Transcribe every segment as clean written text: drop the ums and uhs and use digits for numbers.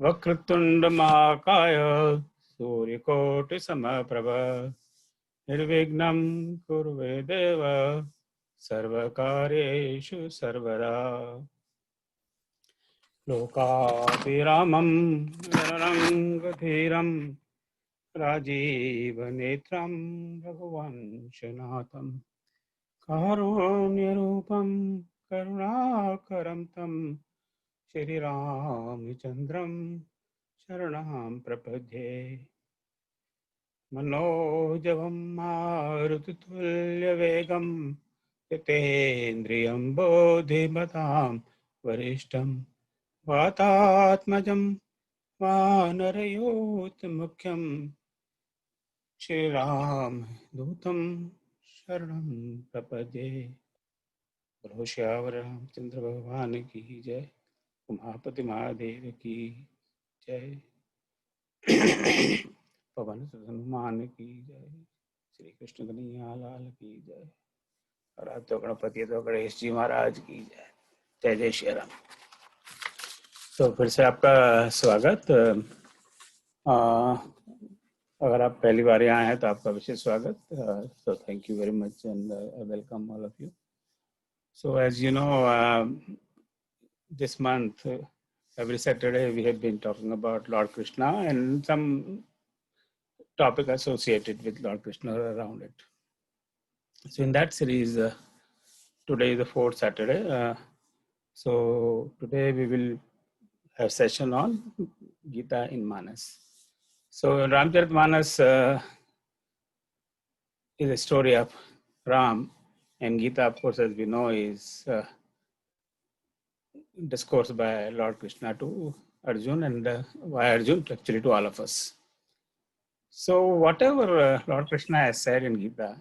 वक्रतुंड महाकाय सूर्यकोटि समप्रभ निर्विघ्नं कुरु मे देव सर्वकार्येषु सर्वदा। लोकाभिरामं रणरङ्गधीरं राजीवनेत्रं रघुवंशनाथं कारुण्यरूपं करुणाकरं तं श्रीरामचन्द्रं शरणं प्रपद्ये। मनोजवं मारुततुल्यवेगं जितेन्द्रियं बोधिमतां वरिष्ठं वातात्मजं वानरयूथमुख्यं श्रीरामदूतं शरणं प्रपद्ये। बोलो श्यावर रामचंद्र भगवान की जय। उमापति महादेव की जय। पवन सुत हनुमान की जय। श्री कृष्ण कन्हैया लाल की जय। और आज तो गणपति तो गणेश जी महाराज की जय। जय जय श्री राम। तो फिर से आपका स्वागत। अगर आप पहली बार यहाँ हैं तो आपका विशेष स्वागत। So thank you very much and welcome all of you. So as you know, this month, every Saturday we have been talking about Lord Krishna and some topic associated with Lord Krishna around it. So in that series, today is the fourth Saturday. So today we will have session on Gita in Manas. So Ramcharitmanas is a story of Ram, and Gita, of course, as we know, is discourse by Lord Krishna to Arjun and by Arjun actually to all of us. So whatever Lord Krishna has said in Gita,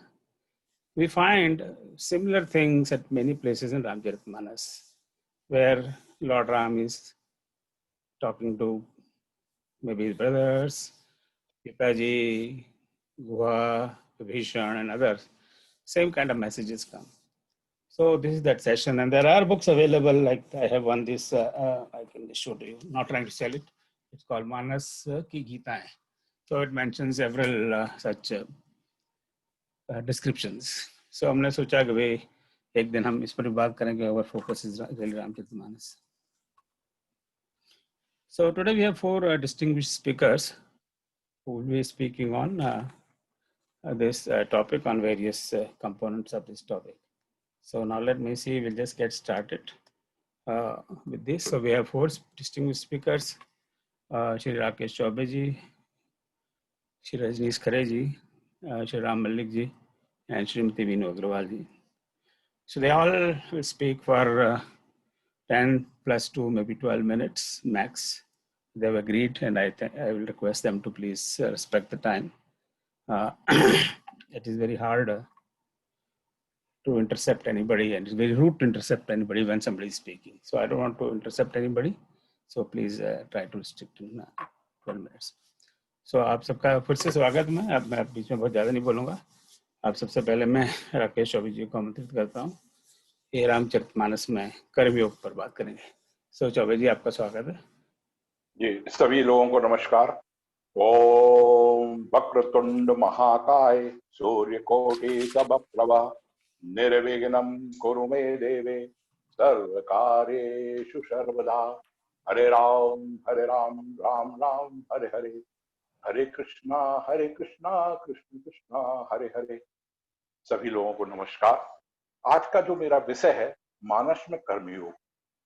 we find similar things at many places in Ramcharitmanas, where Lord Ram is talking to maybe his brothers, Pitaji, Guha, Vibhishan and others. Same kind of messages come. So this is that session, and there are books available. Like I have one. This I can just show to you. Not trying to sell it. It's called Manas Ki Gita hai. So it mentions several such descriptions. So हमने सोचा कि भाई एक दिन हम इस पर बात करेंगे. Our focus is really Ramcharitmanas. So today we have four distinguished speakers who will be speaking on this topic, on various components of this topic. So now let me see, we'll just get started with this. So we have four distinguished speakers, Shri Rakesh Chaubey ji, Shri Rajneesh Khare ji, Shri Ram Malik ji, and Srimati Veenu Agrawal ji. So they all will speak for 10 plus 2, maybe 12 minutes max. They have agreed, and I will request them to please respect the time. It is very hard to intercept anybody, and it's very rude to intercept anybody when somebody is speaking. So I don't want to intercept anybody. So please try to restrict in 12 minutes. So आप सबका फिर से स्वागत में. अब मैं बीच में बहुत ज़्यादा नहीं बोलूँगा. आप सबसे पहले मैं राकेश चौबे जी को आमंत्रित करता हूँ. ये रामचरितमानस में कर्मयोग पर बात करेंगे. सो चौबे जी आपका स्वागत है. जी सभी लोगों को नमस्कार. ओम वक्रतुंड महाकाय सूर्यकोटि समप्रभ निर्विघ्नं कुरु मे देवे सर्वकार्येषु सर्वदा. हरे राम राम राम हरे हरे, हरे कृष्णा कृष्ण कृष्ण हरे हरे. सभी लोगों को नमस्कार. आज का जो मेरा विषय है मानस में कर्मयोग.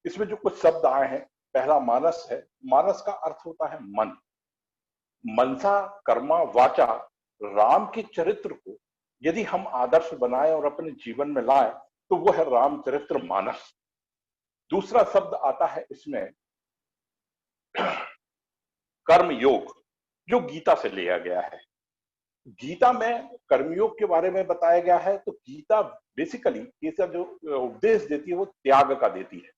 इसमें जो कुछ शब्द आए हैं, पहला मानस है. मानस का अर्थ होता है मन. मनसा कर्मा वाचा. राम के चरित्र को यदि हम आदर्श बनाए और अपने जीवन में लाए तो वो है रामचरित्र मानस. दूसरा शब्द आता है इसमें कर्मयोग, जो गीता से लिया गया है. गीता में कर्मयोग के बारे में बताया गया है. तो गीता बेसिकली इसका जो उपदेश देती है वो त्याग का देती है.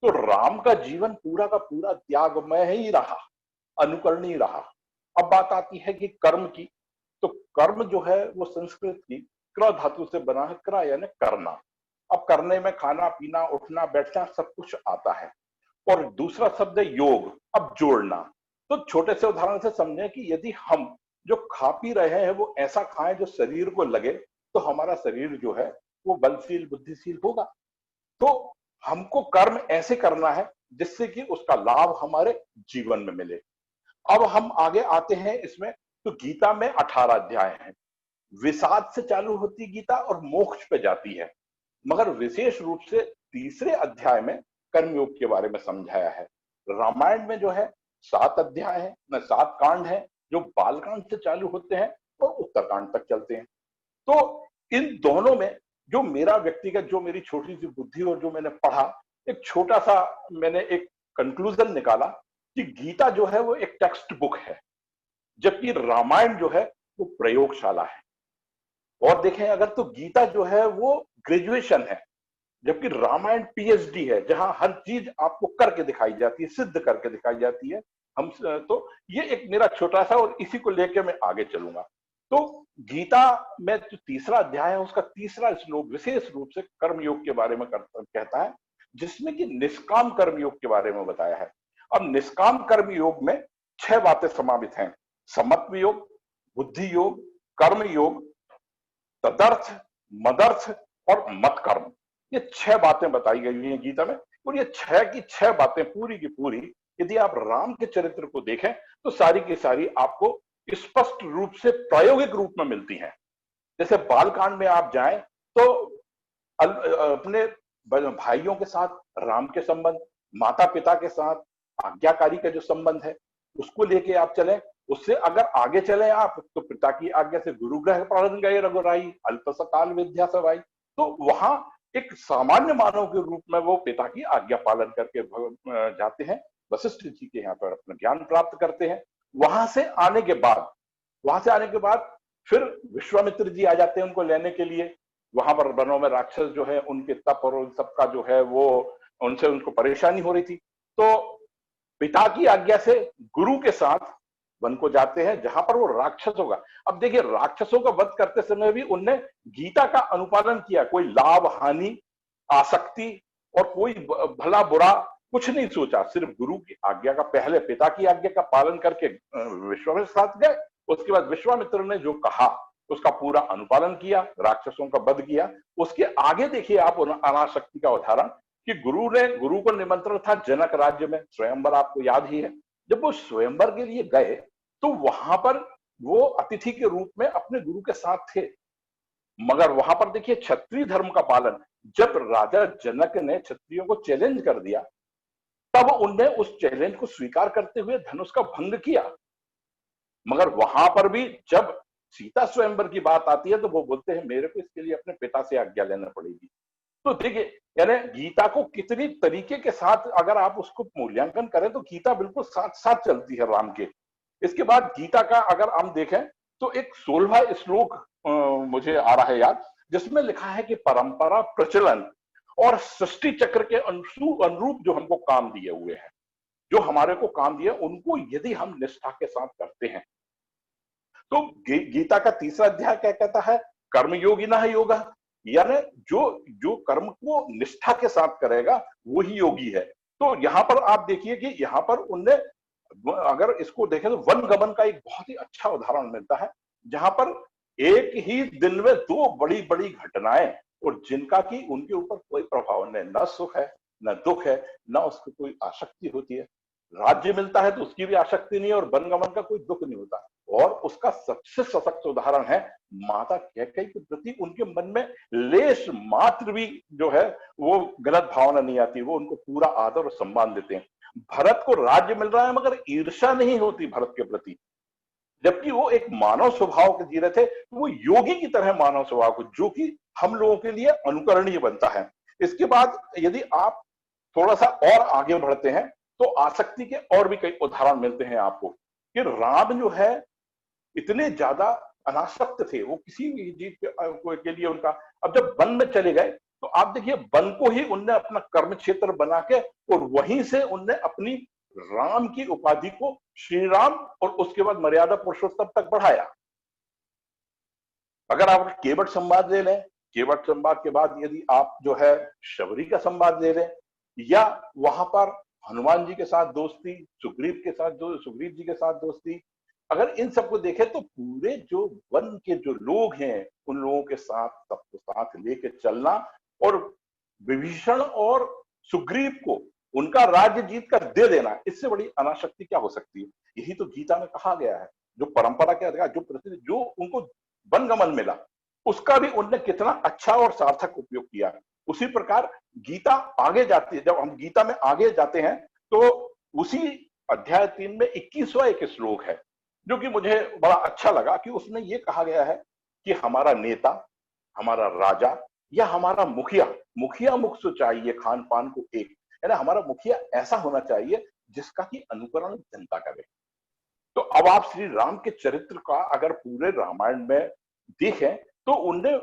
तो राम का जीवन पूरा का पूरा त्यागमय ही रहा, अनुकरणीय रहा. अब बात आती है कि कर्म की. तो कर्म जो है वो संस्कृत की क्र धातु से बना है. क्र यानी करना. अब करने में खाना पीना उठना बैठना सब कुछ आता है. और दूसरा शब्द है योग, अब जोड़ना। तो छोटे से उदाहरण से समझें कि यदि हम जो खा पी रहे हैं वो ऐसा खाएं जो शरीर को लगे, तो हमारा शरीर जो है वो बलशील बुद्धिशील होगा। तो हमको कर्म ऐसे करना है जिससे कि उसका लाभ हमारे जीवन में मिले। अब हम आगे आते हैं इसमें, तो गीता में 18 अध्याय हैं। विषाद से चालू होती गीता और मोक्ष पे जाती है, मगर विशेष रूप से तीसरे अध्याय में कर्मयोग के बारे में समझाया है। रामायण में जो है 7 अध्याय है, 7 कांड है, जो बालकांड से चालू होते हैं और उत्तरकांड तक चलते हैं। तो इन दोनों में जो मेरा व्यक्तिगत, जो मेरी छोटी सी बुद्धि और जो मैंने पढ़ा, एक छोटा सा मैंने एक कंक्लूजन निकाला कि गीता जो है वो एक टेक्स्ट बुक है, जबकि रामायण जो है वो प्रयोगशाला है। और देखें अगर, तो गीता जो है वो ग्रेजुएशन है, जबकि रामायण पीएचडी है, जहां हर चीज आपको करके दिखाई जाती है, सिद्ध करके दिखाई जाती है। हम तो ये एक मेरा छोटा सा, और इसी को लेकर मैं आगे चलूंगा। तो गीता में जो तीसरा अध्याय है, उसका तीसरा श्लोक विशेष रूप से कर्मयोग के बारे में कहता है, जिसमें कि निष्काम कर्मयोग के बारे में बताया है। अब निष्काम कर्मयोग में 6 बातें समावित हैं: समत्व योग, बुद्धि योग, कर्म योग, तदर्थ, मदर्थ और मत कर्म। ये 6 बातें बताई गई हैं गीता में, और ये 6 की 6 बातें पूरी की पूरी यदि आप राम के चरित्र को देखें तो सारी की सारी आपको स्पष्ट रूप से प्रायोगिक रूप में मिलती हैं। जैसे बालकांड में आप जाएं तो अपने भाइयों के साथ राम के संबंध, माता पिता के साथ आज्ञाकारी का जो संबंध है उसको लेके आप चलें। उससे अगर आगे चले आप, तो पिता की आज्ञा से गुरु ग्रह पालन गए रघुराई, अल्प सकाल विद्या सवाई। तो वहां एक सामान्य मानव के रूप में वो पिता की आज्ञा पालन करके जाते हैं, वशिष्ठ जी के यहाँ पर अपना ज्ञान प्राप्त करते हैं। वहां से आने के बाद फिर विश्वामित्र जी आ जाते हैं उनको लेने के लिए। वहां पर वनों में राक्षस जो है उनके तप और उन सबका जो है वो, उनसे उनको परेशानी हो रही थी। तो पिता की आज्ञा से गुरु के साथ वन को जाते हैं, जहां पर वो राक्षसों का, अब देखिए राक्षसों का वध करते समय भी उनने गीता का अनुपालन किया। कोई लाभ हानि, आसक्ति और कोई भला बुरा कुछ नहीं सोचा, सिर्फ गुरु की आज्ञा का, पहले पिता की आज्ञा का पालन करके विश्वामित्र के साथ गए। उसके बाद विश्वामित्र ने जो कहा उसका पूरा अनुपालन किया, राक्षसों का वध किया। उसके आगे देखिए आप अनासक्ति का उदाहरण, कि गुरु को निमंत्रण था जनक राज्य में, स्वयंवर आपको याद ही है। जब वो स्वयंवर के लिए गए तो वहां पर वो अतिथि के रूप में अपने गुरु के साथ थे, मगर वहां पर देखिए क्षत्रिय धर्म का पालन, जब राजा जनक ने क्षत्रियों को चैलेंज कर दिया, तब उनने उस चैलेंज को स्वीकार करते हुए धनुष का भंग किया। मगर वहां पर भी जब सीता स्वयंवर की बात आती है तो वो बोलते हैं मेरे को इसके लिए अपने पिता से आज्ञा लेना पड़ेगी। तो देखिए, यानी गीता को कितनी तरीके के साथ अगर आप उसको मूल्यांकन करें तो गीता बिल्कुल साथ साथ चलती है राम के। इसके बाद गीता का अगर हम देखें तो एक 16वां श्लोक मुझे आ रहा है याद, जिसमें लिखा है कि परंपरा, प्रचलन और सृष्टि चक्र के अनुरूप जो हमको काम दिए हुए हैं, जो हमारे को काम दिए, उनको यदि हम निष्ठा के साथ करते हैं तो गीता का तीसरा अध्याय क्या कहता है, कर्मयोगी ना योगा, यानी जो जो कर्म को निष्ठा के साथ करेगा वो ही योगी है। तो यहां पर आप देखिए कि यहां पर उनने, अगर इसको देखें तो वन गमन का एक बहुत ही अच्छा उदाहरण मिलता है, जहां पर एक ही दिन में 2 बड़ी बड़ी घटनाएं, और जिनका कि उनके ऊपर कोई प्रभाव नहीं, न सुख है न दुख है, न उसको कोई आसक्ति होती है। राज्य मिलता है तो उसकी भी आसक्ति नहीं है, और वन गमन का कोई दुख नहीं होता। और उसका सबसे सशक्त उदाहरण है माता कैकेयी के प्रति उनके मन में लेश मात्र भी जो है वो गलत भावना नहीं आती, वो उनको पूरा आदर और सम्मान देते हैं। भरत को राज्य मिल रहा है मगर ईर्ष्या नहीं होती भरत के प्रति, जबकि वो एक मानव स्वभाव के जी रहे थे, तो वो योगी की तरह मानव स्वभाव को, जो कि हम लोगों के लिए अनुकरणीय बनता है। इसके बाद यदि आप थोड़ा सा और आगे बढ़ते हैं तो आसक्ति के और भी कई उदाहरण मिलते हैं आपको, कि राम जो है इतने ज्यादा अनासक्त थे, वो किसी भी चीज के लिए उनका, अब जब वन में चले गए तो आप देखिए वन को ही उनने अपना कर्म क्षेत्र बना के, और वहीं से उनने अपनी राम की उपाधि को श्री राम और उसके बाद मर्यादा पुरुषोत्तम तक बढ़ाया। अगर आप केवट संवाद ले लें, केवट संवाद के बाद यदि आप जो है शबरी का संवाद ले लें, या वहां पर हनुमान जी के साथ दोस्ती, सुग्रीव के साथ जो सुग्रीव जी के साथ दोस्ती, अगर इन सबको देखें तो पूरे जो वन के जो लोग हैं उन लोगों के साथ सबको साथ लेके चलना, और विभीषण और सुग्रीव को उनका राज्य जीत कर दे देना, इससे बड़ी अनाशक्ति क्या हो सकती है। यही तो गीता में कहा गया है। जो परंपरा के अधिकार, जो उनको वनगमन मिला, उसका भी उनने कितना अच्छा और सार्थक उपयोग किया। उसी प्रकार गीता आगे जाती है, जब हम गीता में आगे जाते हैं तो उसी अध्याय 3 में 21वां एक श्लोक है जो कि मुझे बड़ा अच्छा लगा, कि उसमें यह कहा गया है कि हमारा नेता, हमारा राजा या हमारा मुखिया, मुखिया मुख से चाहिए खान पान को एक, है ना, हमारा मुखिया ऐसा होना चाहिए जिसका कि अनुकरण जनता करे। तो अब आप श्री राम के चरित्र का अगर पूरे रामायण में देखें तो उनने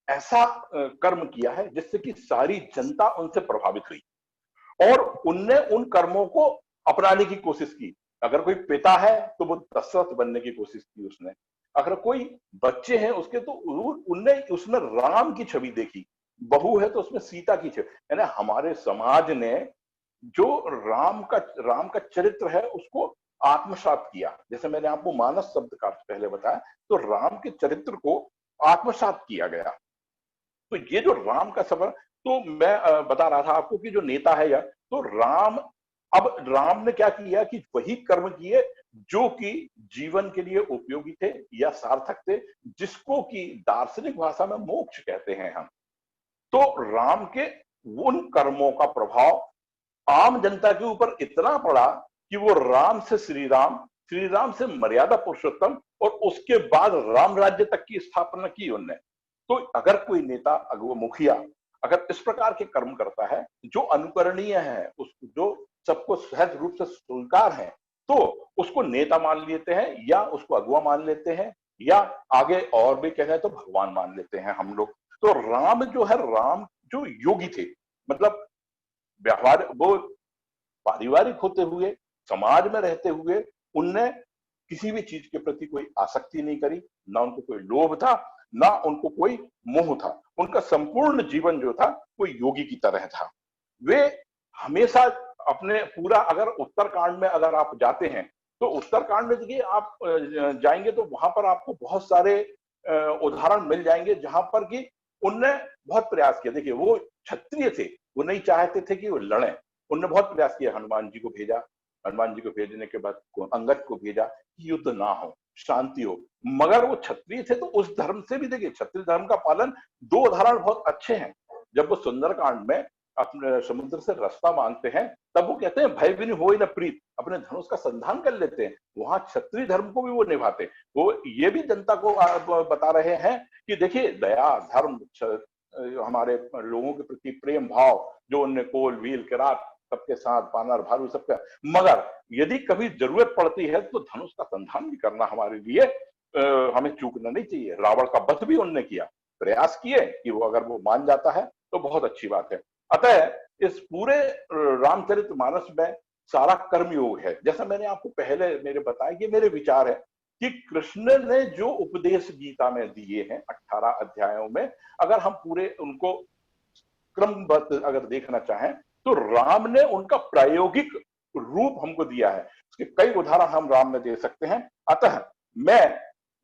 ऐसा कर्म किया है जिससे कि सारी जनता उनसे प्रभावित हुई, और उनने उन कर्मों को अपनाने की कोशिश की। अगर कोई पिता है तो वो दशरथ बनने की कोशिश की उसने, अगर कोई बच्चे हैं उसके तो उनने उसमें राम की छवि देखी, बहू है तो उसमें सीता की छवि, है ना। हमारे समाज ने जो राम का चरित्र है उसको आत्मसात किया। जैसे मैंने आपको मानस शब्द का पहले बताया, तो राम के चरित्र को आत्मसात किया गया। तो ये जो राम का सफर, तो मैं बता रहा था आपको कि जो नेता है, या तो राम, अब राम ने क्या किया कि वही कर्म किए जो कि जीवन के लिए उपयोगी थे या सार्थक थे, जिसको कि दार्शनिक भाषा में मोक्ष कहते हैं हम। तो राम के उन कर्मों का प्रभाव आम जनता के ऊपर इतना पड़ा कि वो राम से श्री राम, श्री राम से मर्यादा पुरुषोत्तम, और उसके बाद राम राज्य तक की स्थापना की उनने। तो अगर कोई नेता, अगर वो मुखिया अगर इस प्रकार के कर्म करता है जो अनुकरणीय है, उस जो सबको सहज रूप से स्वीकार है, तो उसको नेता मान लेते हैं, या उसको अगुआ मान लेते हैं, या आगे और भी कहें तो भगवान मान लेते हैं हम लोग। तो राम जो है, राम जो योगी थे, मतलब व्यवहार वो पारिवारिक होते हुए, समाज में रहते हुए, उनने किसी भी चीज के प्रति कोई आसक्ति नहीं करी, ना उनको कोई लोभ था, ना उनको कोई मोह था। उनका संपूर्ण जीवन जो था वो योगी की तरह था। वे हमेशा अपने पूरा, अगर उत्तरकांड में अगर आप जाते हैं तो उत्तरकांड में देखिए आप जाएंगे तो वहां पर आपको बहुत सारे उदाहरण मिल जाएंगे जहां पर कि उनने बहुत प्रयास किया। देखिए वो क्षत्रिय थे, वो नहीं चाहते थे कि वो लड़ें, उनने बहुत प्रयास किया। हनुमान जी को भेजा, हनुमान जी को भेजने के बाद अंगद को भेजा कि युद्ध ना हो, शांति हो। मगर वो क्षत्रिय थे तो उस धर्म से भी, देखिए क्षत्रिय धर्म का पालन, दो उदाहरण बहुत अच्छे हैं। जब वो सुंदरकांड में अपने समुद्र से रास्ता मांगते हैं, तब वो कहते हैं भय बिनु होय न प्रीत, अपने धनुष का संधान कर लेते हैं। वहां क्षत्रिय धर्म को भी वो निभाते। वो ये भी जनता को बता रहे हैं कि देखिए दया, धर्म, हमारे लोगों के प्रति प्रेम भाव, जो उनने कोल व्हील किरात सबके साथ, बानर भालू सबका। मगर यदि कभी जरूरत पड़ती है तो धनुष का संधान भी करना हमारे लिए हमें चूकना नहीं चाहिए। रावण का वध भी उनने किया, प्रयास किए कि वो अगर वो मान जाता है तो बहुत अच्छी बात है। अतः इस पूरे रामचरितमानस में सारा कर्मयोग है। जैसा मैंने आपको पहले मेरे बताया, ये मेरे विचार है कि कृष्ण ने जो उपदेश गीता में दिए हैं 18 अध्यायों में, अगर हम पूरे उनको क्रमबद्ध अगर देखना चाहें तो राम ने उनका प्रायोगिक रूप हमको दिया है। उसके कई उदाहरण हम राम में दे सकते हैं। अतः मैं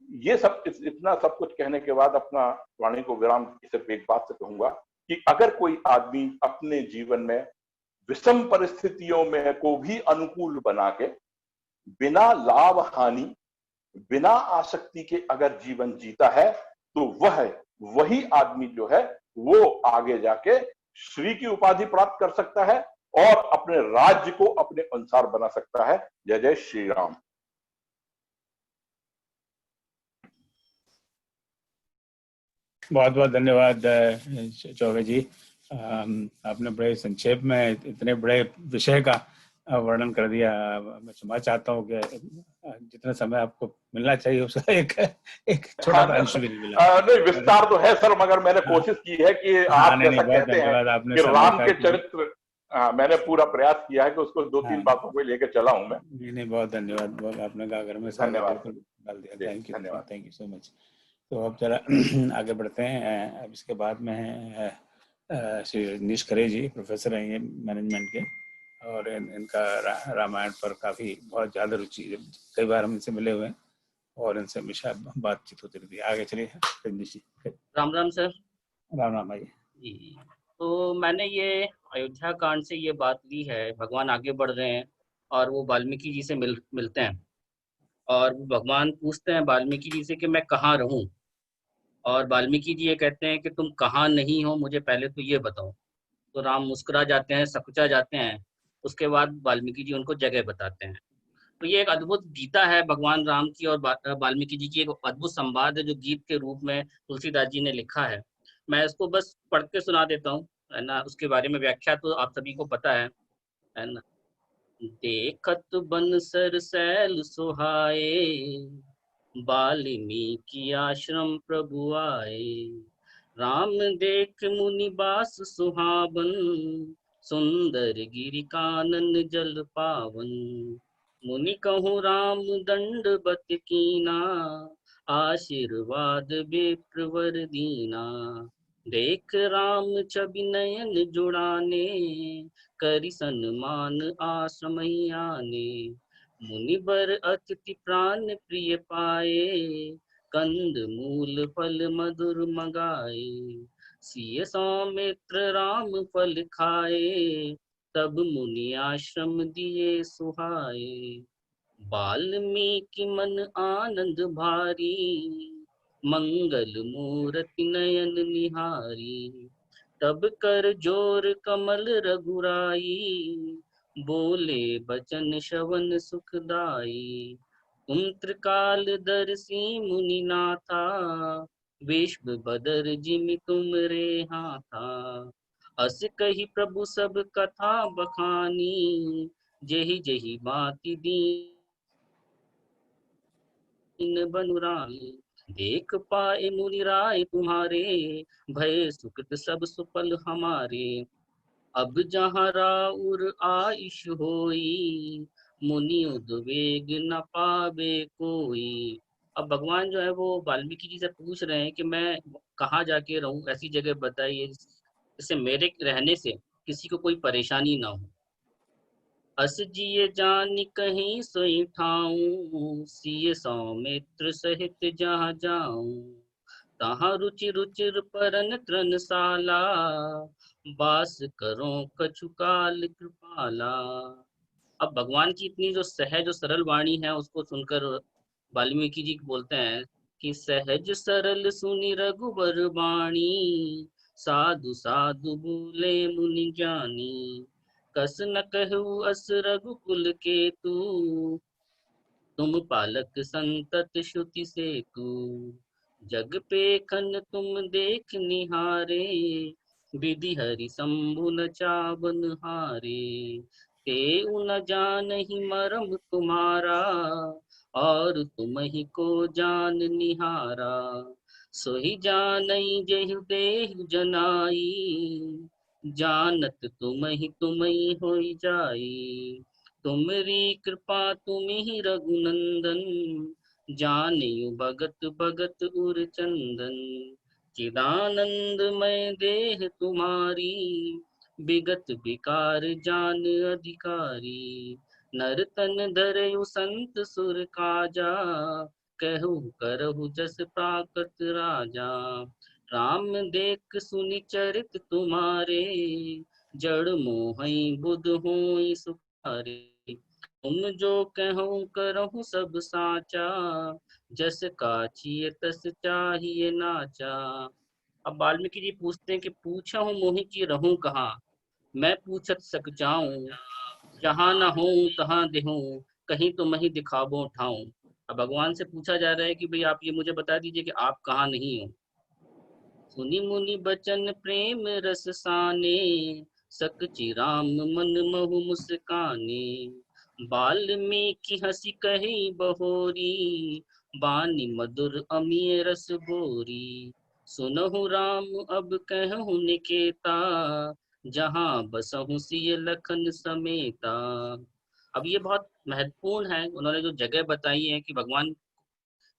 ये सब इतना सब कुछ कहने के बाद अपना वाणी को विराम सिर्फ एक बात से कहूंगा कि अगर कोई आदमी अपने जीवन में विषम परिस्थितियों में को भी अनुकूल बना के, बिना लाभ हानि, बिना आसक्ति के अगर जीवन जीता है, तो वही आदमी जो है वो आगे जाके श्री की उपाधि प्राप्त कर सकता है और अपने राज्य को अपने अनुसार बना सकता है। जय जय श्री राम। बहुत बहुत धन्यवाद चौबे जी। आपने बड़े संक्षेप में इतने बड़े विषय का वर्णन कर दिया। मैं क्षमा चाहता हूँ कि जितना समय आपको मिलना चाहिए उसका एक छोटा सा अंश भी नहीं मिला। नहीं, विस्तार तो है सर, मगर मैंने कोशिश की है कि आप नहीं, जैसा बहुत कहते हैं धन्यवाद आपने कि समय राम का के चरित्र, मैंने पूरा प्रयास किया है कि उसको दो तीन बातों को लेकर चला हूं मैं। नहीं, बहुत धन्यवाद। बहुत आपने कहा घर में सारे धन्यवाद बिल्कुल डाल दिया। जी, धन्यवाद। Thank you so much. तो अब जरा आगे बढ़ते हैं। अब इसके बाद में श्री रजनीश खरे जी, प्रोफेसर हैं ये मैनेजमेंट के, और इनका रामायण पर काफ़ी बहुत ज़्यादा रुचि, कई बार हम इनसे मिले हुए हैं और इनसे हमेशा बातचीत होती रहती है। आगे चलिए रजनीश जी। राम राम सर। राम राम भाई जी, तो मैंने ये अयोध्या कांड से ये बात ली है, भगवान आगे बढ़ रहे हैं और वो वाल्मीकि जी से मिलते हैं और वो भगवान पूछते हैं वाल्मीकि जी से कि मैं कहाँ रहूं, और वाल्मीकि जी ये कहते हैं कि तुम कहाँ नहीं हो, मुझे पहले तो ये बताओ। तो राम मुस्कुरा जाते हैं, सकुचा जाते हैं। उसके बाद वाल्मीकि जी उनको जगह बताते हैं। तो ये एक अद्भुत गीता है भगवान राम की और वाल्मीकि जी की, एक अद्भुत संवाद है जो गीत के रूप में तुलसीदास जी ने लिखा है। मैं इसको बस पढ़ के सुना देता हूँ, है ना। उसके बारे में व्याख्या तो आप सभी को पता है ना। देखत बन सर सैल सुहाए, वाल्मीकि आश्रम प्रभु आए। राम देख मुनि बास सुहावन, सुंदर गिरि कानन जल पावन। मुनि कहूँ राम दंडबत कीना, आशीर्वाद विप्रवर दीना। देख राम छवि नयन जुड़ाने, करि सन्मान आश्रम आने। मुनि बर अतिथि प्राण प्रिय पाए, कंद मूल फल मधुर मगाए। सिय सौमित्र राम फल खाए, तब मुनि आश्रम दिए सुहाए। वाल्मीकि मन आनंद भारी, मंगल मूरति नयन निहारी। तब कर जोर कमल रघुराई, बोले बचन श्रवण सुखदाई। तुम त्रिकाल दर्शी मुनि नाथा, विश्व बदर जिमि तुम रे हाथा। अस कही प्रभु सब कथा बखानी, जेहि जेहि बाति दीन बनुरानी। देख पाए मुनि राय तुम्हारे, भय सुकृत सब सुफल हमारे। अब जहाँ राउर आयुष होई, मुनि उद्वेग न पावे कोई। अब भगवान जो है वो वाल्मीकि जी से पूछ रहे हैं कि मैं कहाँ जाके रहूं, ऐसी जगह बताइए जिससे मेरे रहने से किसी को कोई परेशानी ना हो। अस जिय जानि कहीं सोई ठाऊं, सिय सौमित्र सहित जहाँ जाऊं। तहाँ रुचि रुचिर परन त्रनशाला, वास करो कछु काल कृपाला। अब भगवान की इतनी जो सहज और सरल वाणी है उसको सुनकर वाल्मीकि जी बोलते हैं कि सहज सरल सुनि रघुबर वाणी, साधु साधु बोले मुनि ज्ञानी। कस न कहु अस रघुकुल केतु, तुम पालक संतत श्रुति से तू। जग पेखन तुम देख निहारे, विधि हरि शंभु न चावन हारे। ते न जानहि मरम तुम्हारा, और तुम ही को जान निहारा। सोहि जानई जेहु देहु जनाई, जानत तुम ही होई जाई। तुमरी कृपा तुम ही रघुनंदन, जानियु भगत भगत उर चंदन। चिदानंद मैं देह तुम्हारी, विगत विकार जान अधिकारी। नर तन धरयु संत सुर काजा, कहु करहु जस प्राकृत राजा। राम देख सुनि चरित तुम्हारे, जड़ मोहि बुध होई सुखारे। तुम जो कहो करहु सब साचा, जस काछिय तस चाहिए नाचा। अब वाल्मीकि जी पूछते हैं कि पूछा हूँ मोहि की रहूं कहाँ, मैं पूछत सक जाऊं। जहाँ न हो तहाँ देहूं, कहीं तो मही दिखाबो ठाऊं। अब भगवान से पूछा जा रहा है कि भाई आप ये मुझे बता दीजिए कि आप कहाँ नहीं हो। सुनि मुनि बचन प्रेम रस साने, सकचि राम मन महु मुस्काने। वाल्मीकि हंसी कही बहोरी, बानी मधुर अमिय रस बोरी। सुनहु राम अब कहूँ निकेता, जहाँ बसहु सिय लखन समेता। अब ये बहुत महत्वपूर्ण है, उन्होंने जो जगह बताई है कि भगवान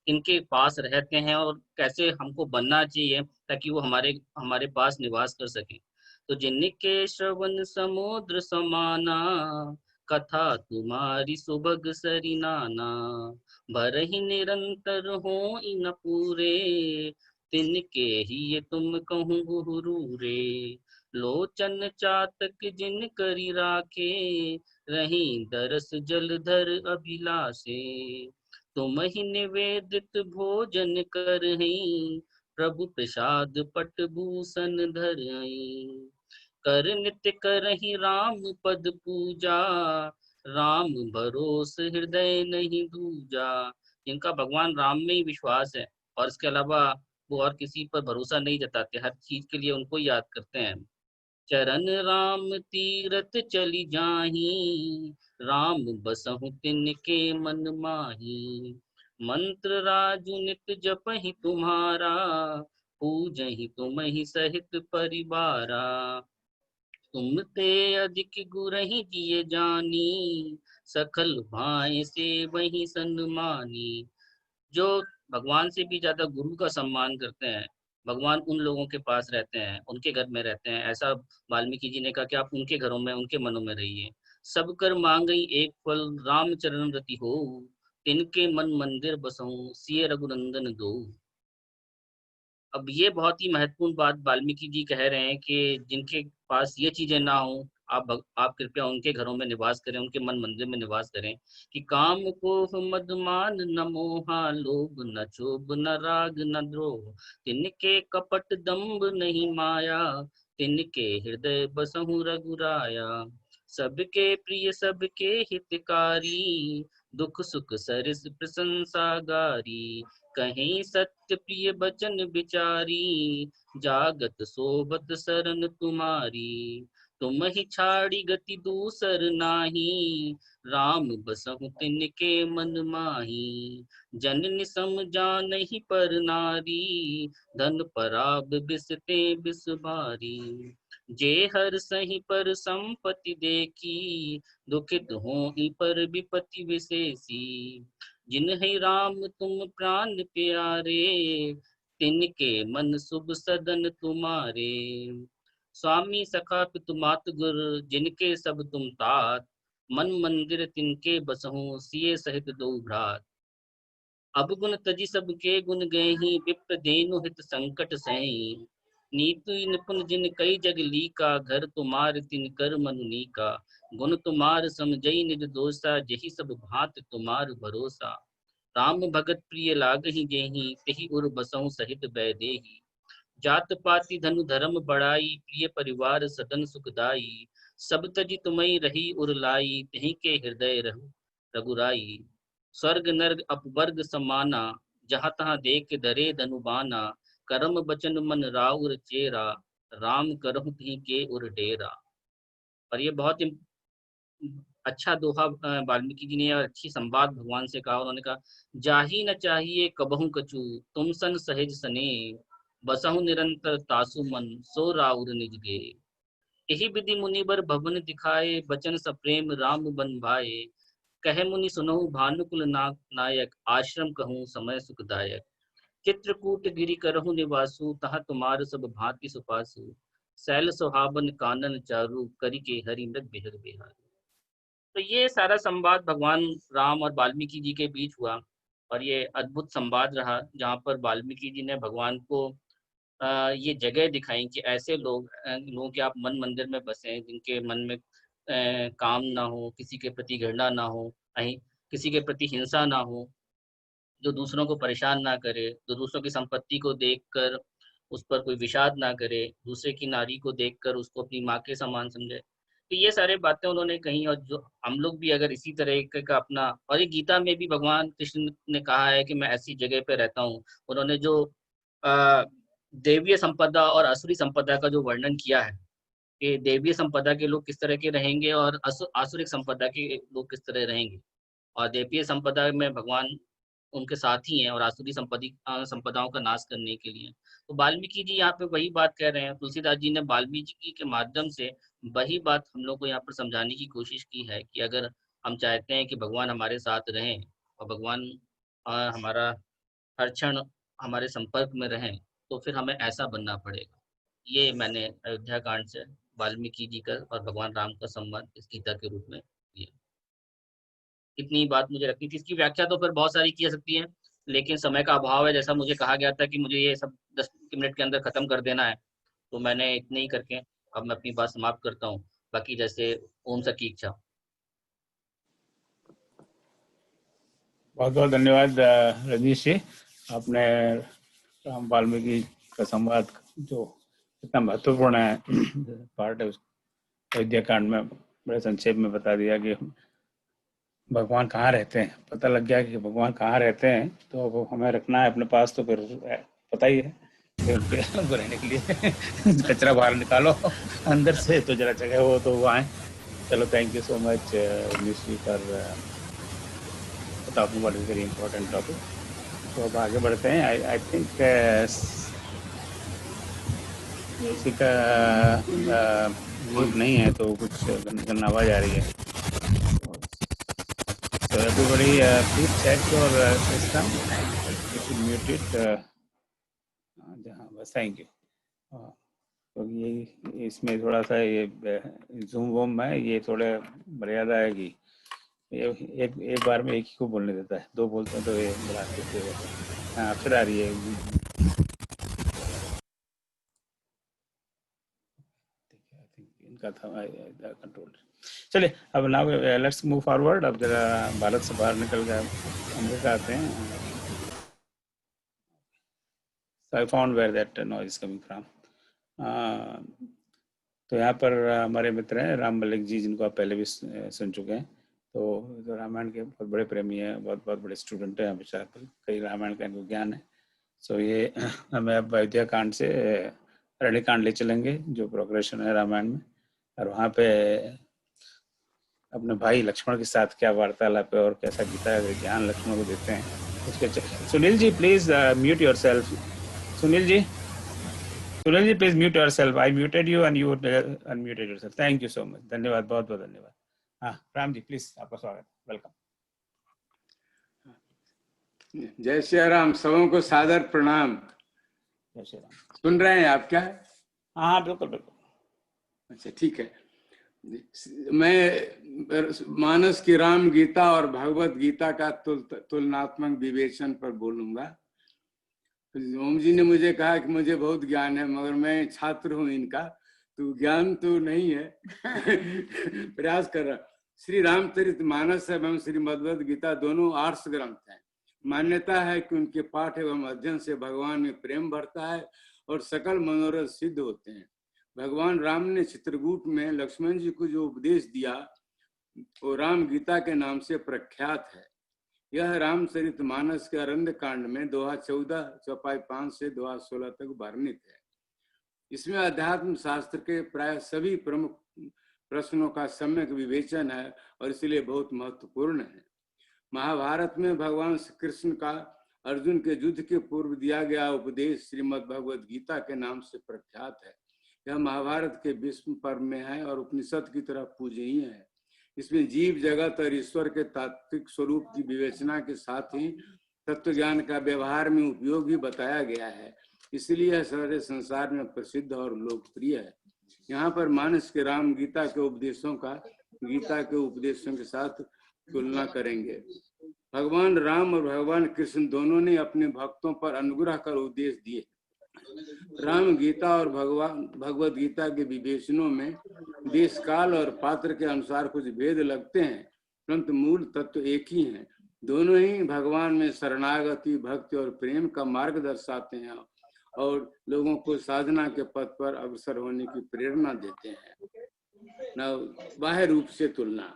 इनके पास रहते हैं और कैसे हमको बनना चाहिए ताकि वो हमारे हमारे पास निवास कर सके। तो जिनके श्रवण समुद्र समाना, कथा तुम्हारी सुभग सरिनाना। भरहि निरंतर हो इन पूरे, तिनके ही ये तुम कहूँ गुरु रे। लोचन चातक जिन करी राखे, रही दरस जलधर अभिलाषे। तुम ही निवेदित भोजन करहि, प्रभु प्रसाद पट भूषण धरहि। कर नित्य करहि राम पद पूजा, राम भरोस हृदय नहीं दूजा। जिनका भगवान राम में ही विश्वास है और इसके अलावा वो और किसी पर भरोसा नहीं जताते, हर चीज के लिए उनको याद करते हैं। चरण राम तीरथ चली जाही, राम बसहु तिनके मन माही। मंत्र राजु नित जपहि तुम्हारा, पूजहि तुम ही सहित परिवारा। तुम ते अधिक गुरहि जिय जानी, सकल भाई से वही सन्मानी। जो भगवान से भी ज्यादा गुरु का सम्मान करते हैं, भगवान उन लोगों के पास रहते हैं, उनके घर में रहते हैं। ऐसा वाल्मीकि जी ने कहा कि आप उनके घरों में, उनके मनों में रहिए। सब कर मांगई एक फल, राम चरण रति हो, तिनके मन मंदिर बसऊं, सिय रघुनंदन दो। अब ये बहुत ही महत्वपूर्ण बात वाल्मीकि जी कह रहे हैं कि जिनके पास ये चीजें ना हो, आप कृपया उनके घरों में निवास करें, उनके मन मंदिर में निवास करें। कि काम को मद मान न मोहा, लोभ न क्षोभ न राग न द्रोह, तिनके कपट दंभ नहीं माया, तिनके हृदय बसहु रघुराया। सबके प्रिय सबके हितकारी, दुख सुख सरिस प्रशंसा गारी। कहीं सत्य प्रिय बचन विचारी, जागत सोबत शरण तुम्हारी। तुम ही छाड़ी गति दूसर नाही, राम बसहु तिनके मन माही। जननि सम जानहि पर नारी, धन पराब बिसते बिस भारी। जे हर सही पर संपत्ति देखी, दुखित होहि पर विपत्ति विशेषी। जिन्हि राम तुम प्राण प्यारे, तिनके मन शुभ सदन तुम्हारे। स्वामी सखा पितु मातु गुर, जिनके सब तुम तात, मन मंदिर तिनके बसहु, सिए सहित दो भ्रात। अब गुण तजी सबके गुण गहि, विप्र देनु हित संकट सही। नीति निपुण जिन कई जग लीका, घर तुम्हार तिन कर मनु नीका। गुण तुम्हार समझई निज दोषा, जही सब भांत तुम्हार भरोसा। राम भगत प्रिय लागहि जेहि, तेहि उर बसहु सहित बैदेही। जात पाति धनु धर्म बढ़ाई, प्रिय परिवार सदन सुखदाई। सब तजी तुमई रही उर लाई, तेहि के हृदय रहु रघुराई। स्वर्ग नर्ग अपवर्ग समाना, जहाँ तहाँ देख धरे धनुबाना। कर्म बचन मन राउर चेरा, राम करहु तिहि के उर डेरा। और ये बहुत ही अच्छा दोहा वाल्मीकि जी ने, अच्छी संवाद भगवान से कहा। उन्होंने कहा, जाही न चाहिए कबहु कछु, तुम सन सहेज सने। बसहु निरंतर तासु मन, सो राउर निज गे। यही विधि मुनिबर भवन दिखाए, बचन सप्रेम राम बन भाए। कहे मुनि सुनहु भानुकुल नायक, आश्रम कहूँ समय सुखदायक। चित्रकूट गिरि करहु निवासु, तहाँ तुम्हार सब भांति सुपासु। सैल सुहावन कानन चारु, करि के हरि मृग बिहर बिहार। तो ये सारा संवाद भगवान राम और वाल्मीकि जी के बीच हुआ, और ये अद्भुत संवाद रहा, जहाँ पर वाल्मीकि जी ने भगवान को ये जगह दिखाई कि ऐसे लोगों के आप मन मंदिर में बसे, जिनके मन में काम ना हो, किसी के प्रति घृणा ना हो, किसी के प्रति हिंसा ना हो, जो दूसरों को परेशान ना करे, जो दूसरों की संपत्ति को देखकर उस पर कोई विषाद ना करे, दूसरे की नारी को देखकर उसको अपनी माँ के समान समझे। तो ये सारे बातें उन्होंने कही, और जो हम लोग भी अगर इसी तरह का अपना, और ये गीता में भी भगवान कृष्ण ने कहा है कि मैं ऐसी जगह पे रहता हूँ। उन्होंने जो अ, देवीय संपदा और असुरी संपदा का जो वर्णन किया है, कि देवीय संपदा के लोग किस तरह के रहेंगे और आसुरिक संपदा के लोग किस तरह रहेंगे। और देवीय संपदा में भगवान उनके साथ ही हैं, और आसुरी संपदाओं का नाश करने के लिए। तो वाल्मीकि जी यहाँ पे वही बात कह रहे हैं। तुलसीदास जी ने वाल्मीकि जी के माध्यम से वही बात हम लोग को यहाँ पर समझाने की कोशिश की है कि अगर हम चाहते हैं कि भगवान हमारे साथ रहें, और भगवान हमारा हर क्षण हमारे संपर्क में रहें, तो फिर हमें ऐसा बनना पड़ेगा। ये मैंने अयोध्या कांड से वाल्मीकि जी का और भगवान राम का संवाद इस गीता के रूप में दिया। इतनी बात मुझे रखनी थी। इसकी व्याख्या तो फिर बहुत सारी की जा सकती है, लेकिन समय का अभाव है। जैसा मुझे कहा गया था कि मुझे ये सब 10 मिनट के अंदर खत्म कर देना है, तो मैंने इतने ही करके अब मैं अपनी बात समाप्त करता हूँ। बाकी जैसे ओम सर की इच्छा। बहुत बहुत धन्यवाद रजनीश जी, आपने राम वाल्मीकि का संवाद जो इतना महत्वपूर्ण है पार्ट है उस अयोध्या कांड में बड़े संक्षेप में बता दिया कि भगवान कहाँ रहते हैं। पता लग गया कि भगवान कहाँ रहते हैं, तो वो हमें रखना है अपने पास। तो फिर पता ही है कि उनको रहने के लिए कचरा बाहर निकालो अंदर से, तो जरा जगह हो तो वो आए। चलो, thank you so much Rajneesh ji for talking about very important topic. तो अब आगे बढ़ते हैं। आई थिंक किसी का म्यूट नहीं है, तो कुछ गन आवाज आ रही है। So everybody, please check your system. You should mute it. बस थैंक यू। तो ये इसमें थोड़ा सा ये जूम वूम में ये थोड़े मर्यादा है कि एक बार में एक ही को बोलने देता है, दो बोलते हैं तो ये बढ़ा देते हैं। हाँ, फिर आ रही है। इनका था कंट्रोल। चलिए, अब नाउ लेट्स मूव फॉरवर्ड। अब जरा भारत से बाहर निकल गए, अमेरिका आते हैं। I found where that noise is coming from. तो यहाँ पर हमारे मित्र हैं राम मलिक जी, जिनको आप पहले भी सुन चुके हैं। तो रामायण के बहुत बड़े प्रेमी हैं, बहुत बहुत बड़े स्टूडेंट हैं हमेशा, कई रामायण का इनको ज्ञान है। सो ये हमें अब अयोध्या कांड से अरण्य कांड ले चलेंगे, जो प्रोग्रेशन है रामायण में, और वहाँ पे अपने भाई लक्ष्मण के साथ क्या वार्तालाप है और कैसा गीता का ज्ञान लक्ष्मण को देते हैं उसके। Sunil ji please mute yourself. Sunil ji, please mute yourself. I muted you and you unmuted yourself. Thank you so much. धन्यवाद, बहुत बहुत धन्यवाद। हाँ, राम जी प्लीज, आपका स्वागत, वेलकम। जय श्री राम, सबों को सादर प्रणाम। जय श्री राम। सुन रहे हैं आप क्या? हाँ बिल्कुल बिल्कुल। अच्छा, ठीक है। मैं मानस की राम गीता और भगवत गीता का तुलनात्मक विवेचन पर बोलूंगा। ओम जी ने मुझे कहा कि मुझे बहुत ज्ञान है, मगर मैं छात्र हूं इनका, तो ज्ञान तो नहीं है प्रयास कर रहा। श्री रामचरितमानस एवं श्री भगवद गीता दोनों आर्ष ग्रंथ हैं। मान्यता है कि उनके पाठ एवं अध्ययन से भगवान में प्रेम बढ़ता है और सकल मनोरथ सिद्ध होते हैं। भगवान राम ने चित्रकूट में लक्ष्मण जी को जो उपदेश दिया वो राम गीता के नाम से प्रख्यात है। यह रामचरितमानस के अरण्य कांड में दोहा 14 चौपाई 5 से दोहा 16 तक वर्णित है। इसमें अध्यात्म शास्त्र के प्राय सभी प्रमुख प्रश्नों का सम्यक विवेचन है और इसलिए बहुत महत्वपूर्ण है। महाभारत में भगवान श्री कृष्ण का अर्जुन के युद्ध के पूर्व दिया गया उपदेश श्रीमद् भगवद गीता के नाम से प्रख्यात है। यह महाभारत के विश्व पर्व में है और उपनिषद की तरह पूजनीय है। इसमें जीव जगत और ईश्वर के तात्विक स्वरूप की विवेचना के साथ ही तत्व ज्ञान का व्यवहार में उपयोग भी बताया गया है, इसलिए यह सारे संसार में प्रसिद्ध और लोकप्रिय है। यहाँ पर मानस के राम गीता के उपदेशों का गीता के उपदेशों के साथ तुलना करेंगे। भगवान राम और भगवान कृष्ण दोनों ने अपने भक्तों पर अनुग्रह कर उपदेश दिए। राम गीता और भगवद गीता के विवेचनों में देश काल और पात्र के अनुसार कुछ भेद लगते हैं, परंतु मूल तत्व एक ही है। दोनों ही भगवान में शरणागति, भक्ति और प्रेम का मार्ग दर्शाते हैं और लोगों को साधना के पथ पर अग्रसर होने की प्रेरणा देते हैं। न बाह्य रूप से तुलना,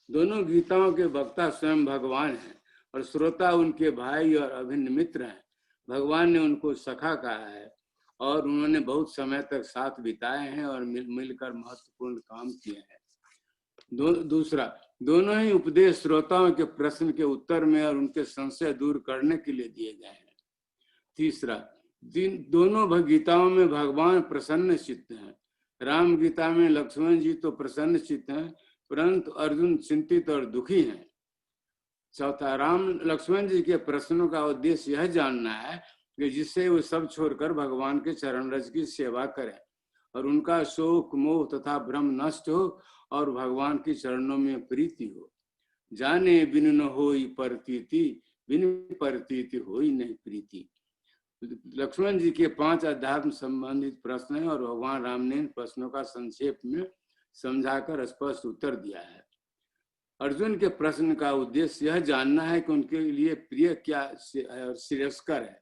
दोनों गीताओं के वक्ता स्वयं भगवान हैं और श्रोता उनके भाई और अभिन्न मित्र हैं। भगवान ने उनको सखा कहा है और उन्होंने बहुत समय तक साथ बिताए हैं और मिलकर महत्वपूर्ण काम किए हैं। दूसरा, दोनों ही उपदेश श्रोताओं के प्रश्न के उत्तर में और उनके संशय दूर करने के लिए दिए गए हैं। तीसरा, दोनों गीताओं में भगवान प्रसन्न चित्त हैं। राम गीता में लक्ष्मण जी तो प्रसन्न चित्त हैं, परंतु अर्जुन चिंतित और दुखी हैं। चौथा, राम लक्ष्मण जी के प्रश्नों का उद्देश्य यह जानना है कि जिससे वो सब छोड़कर भगवान के चरण रज की सेवा करें और उनका शोक मोह तथा भ्रम नष्ट हो और भगवान के चरणों में प्रीति हो। जाने बिन न होई परतीति, बिन परतीति होई नहीं प्रीति। लक्ष्मण जी के 5 अध्यात्म संबंधित प्रश्न हैं और भगवान राम ने इन प्रश्नों का संक्षेप में समझाकर स्पष्ट उत्तर दिया है। अर्जुन के प्रश्न का उद्देश्य यह जानना है कि उनके लिए प्रिय क्या और श्रेयस्कर है।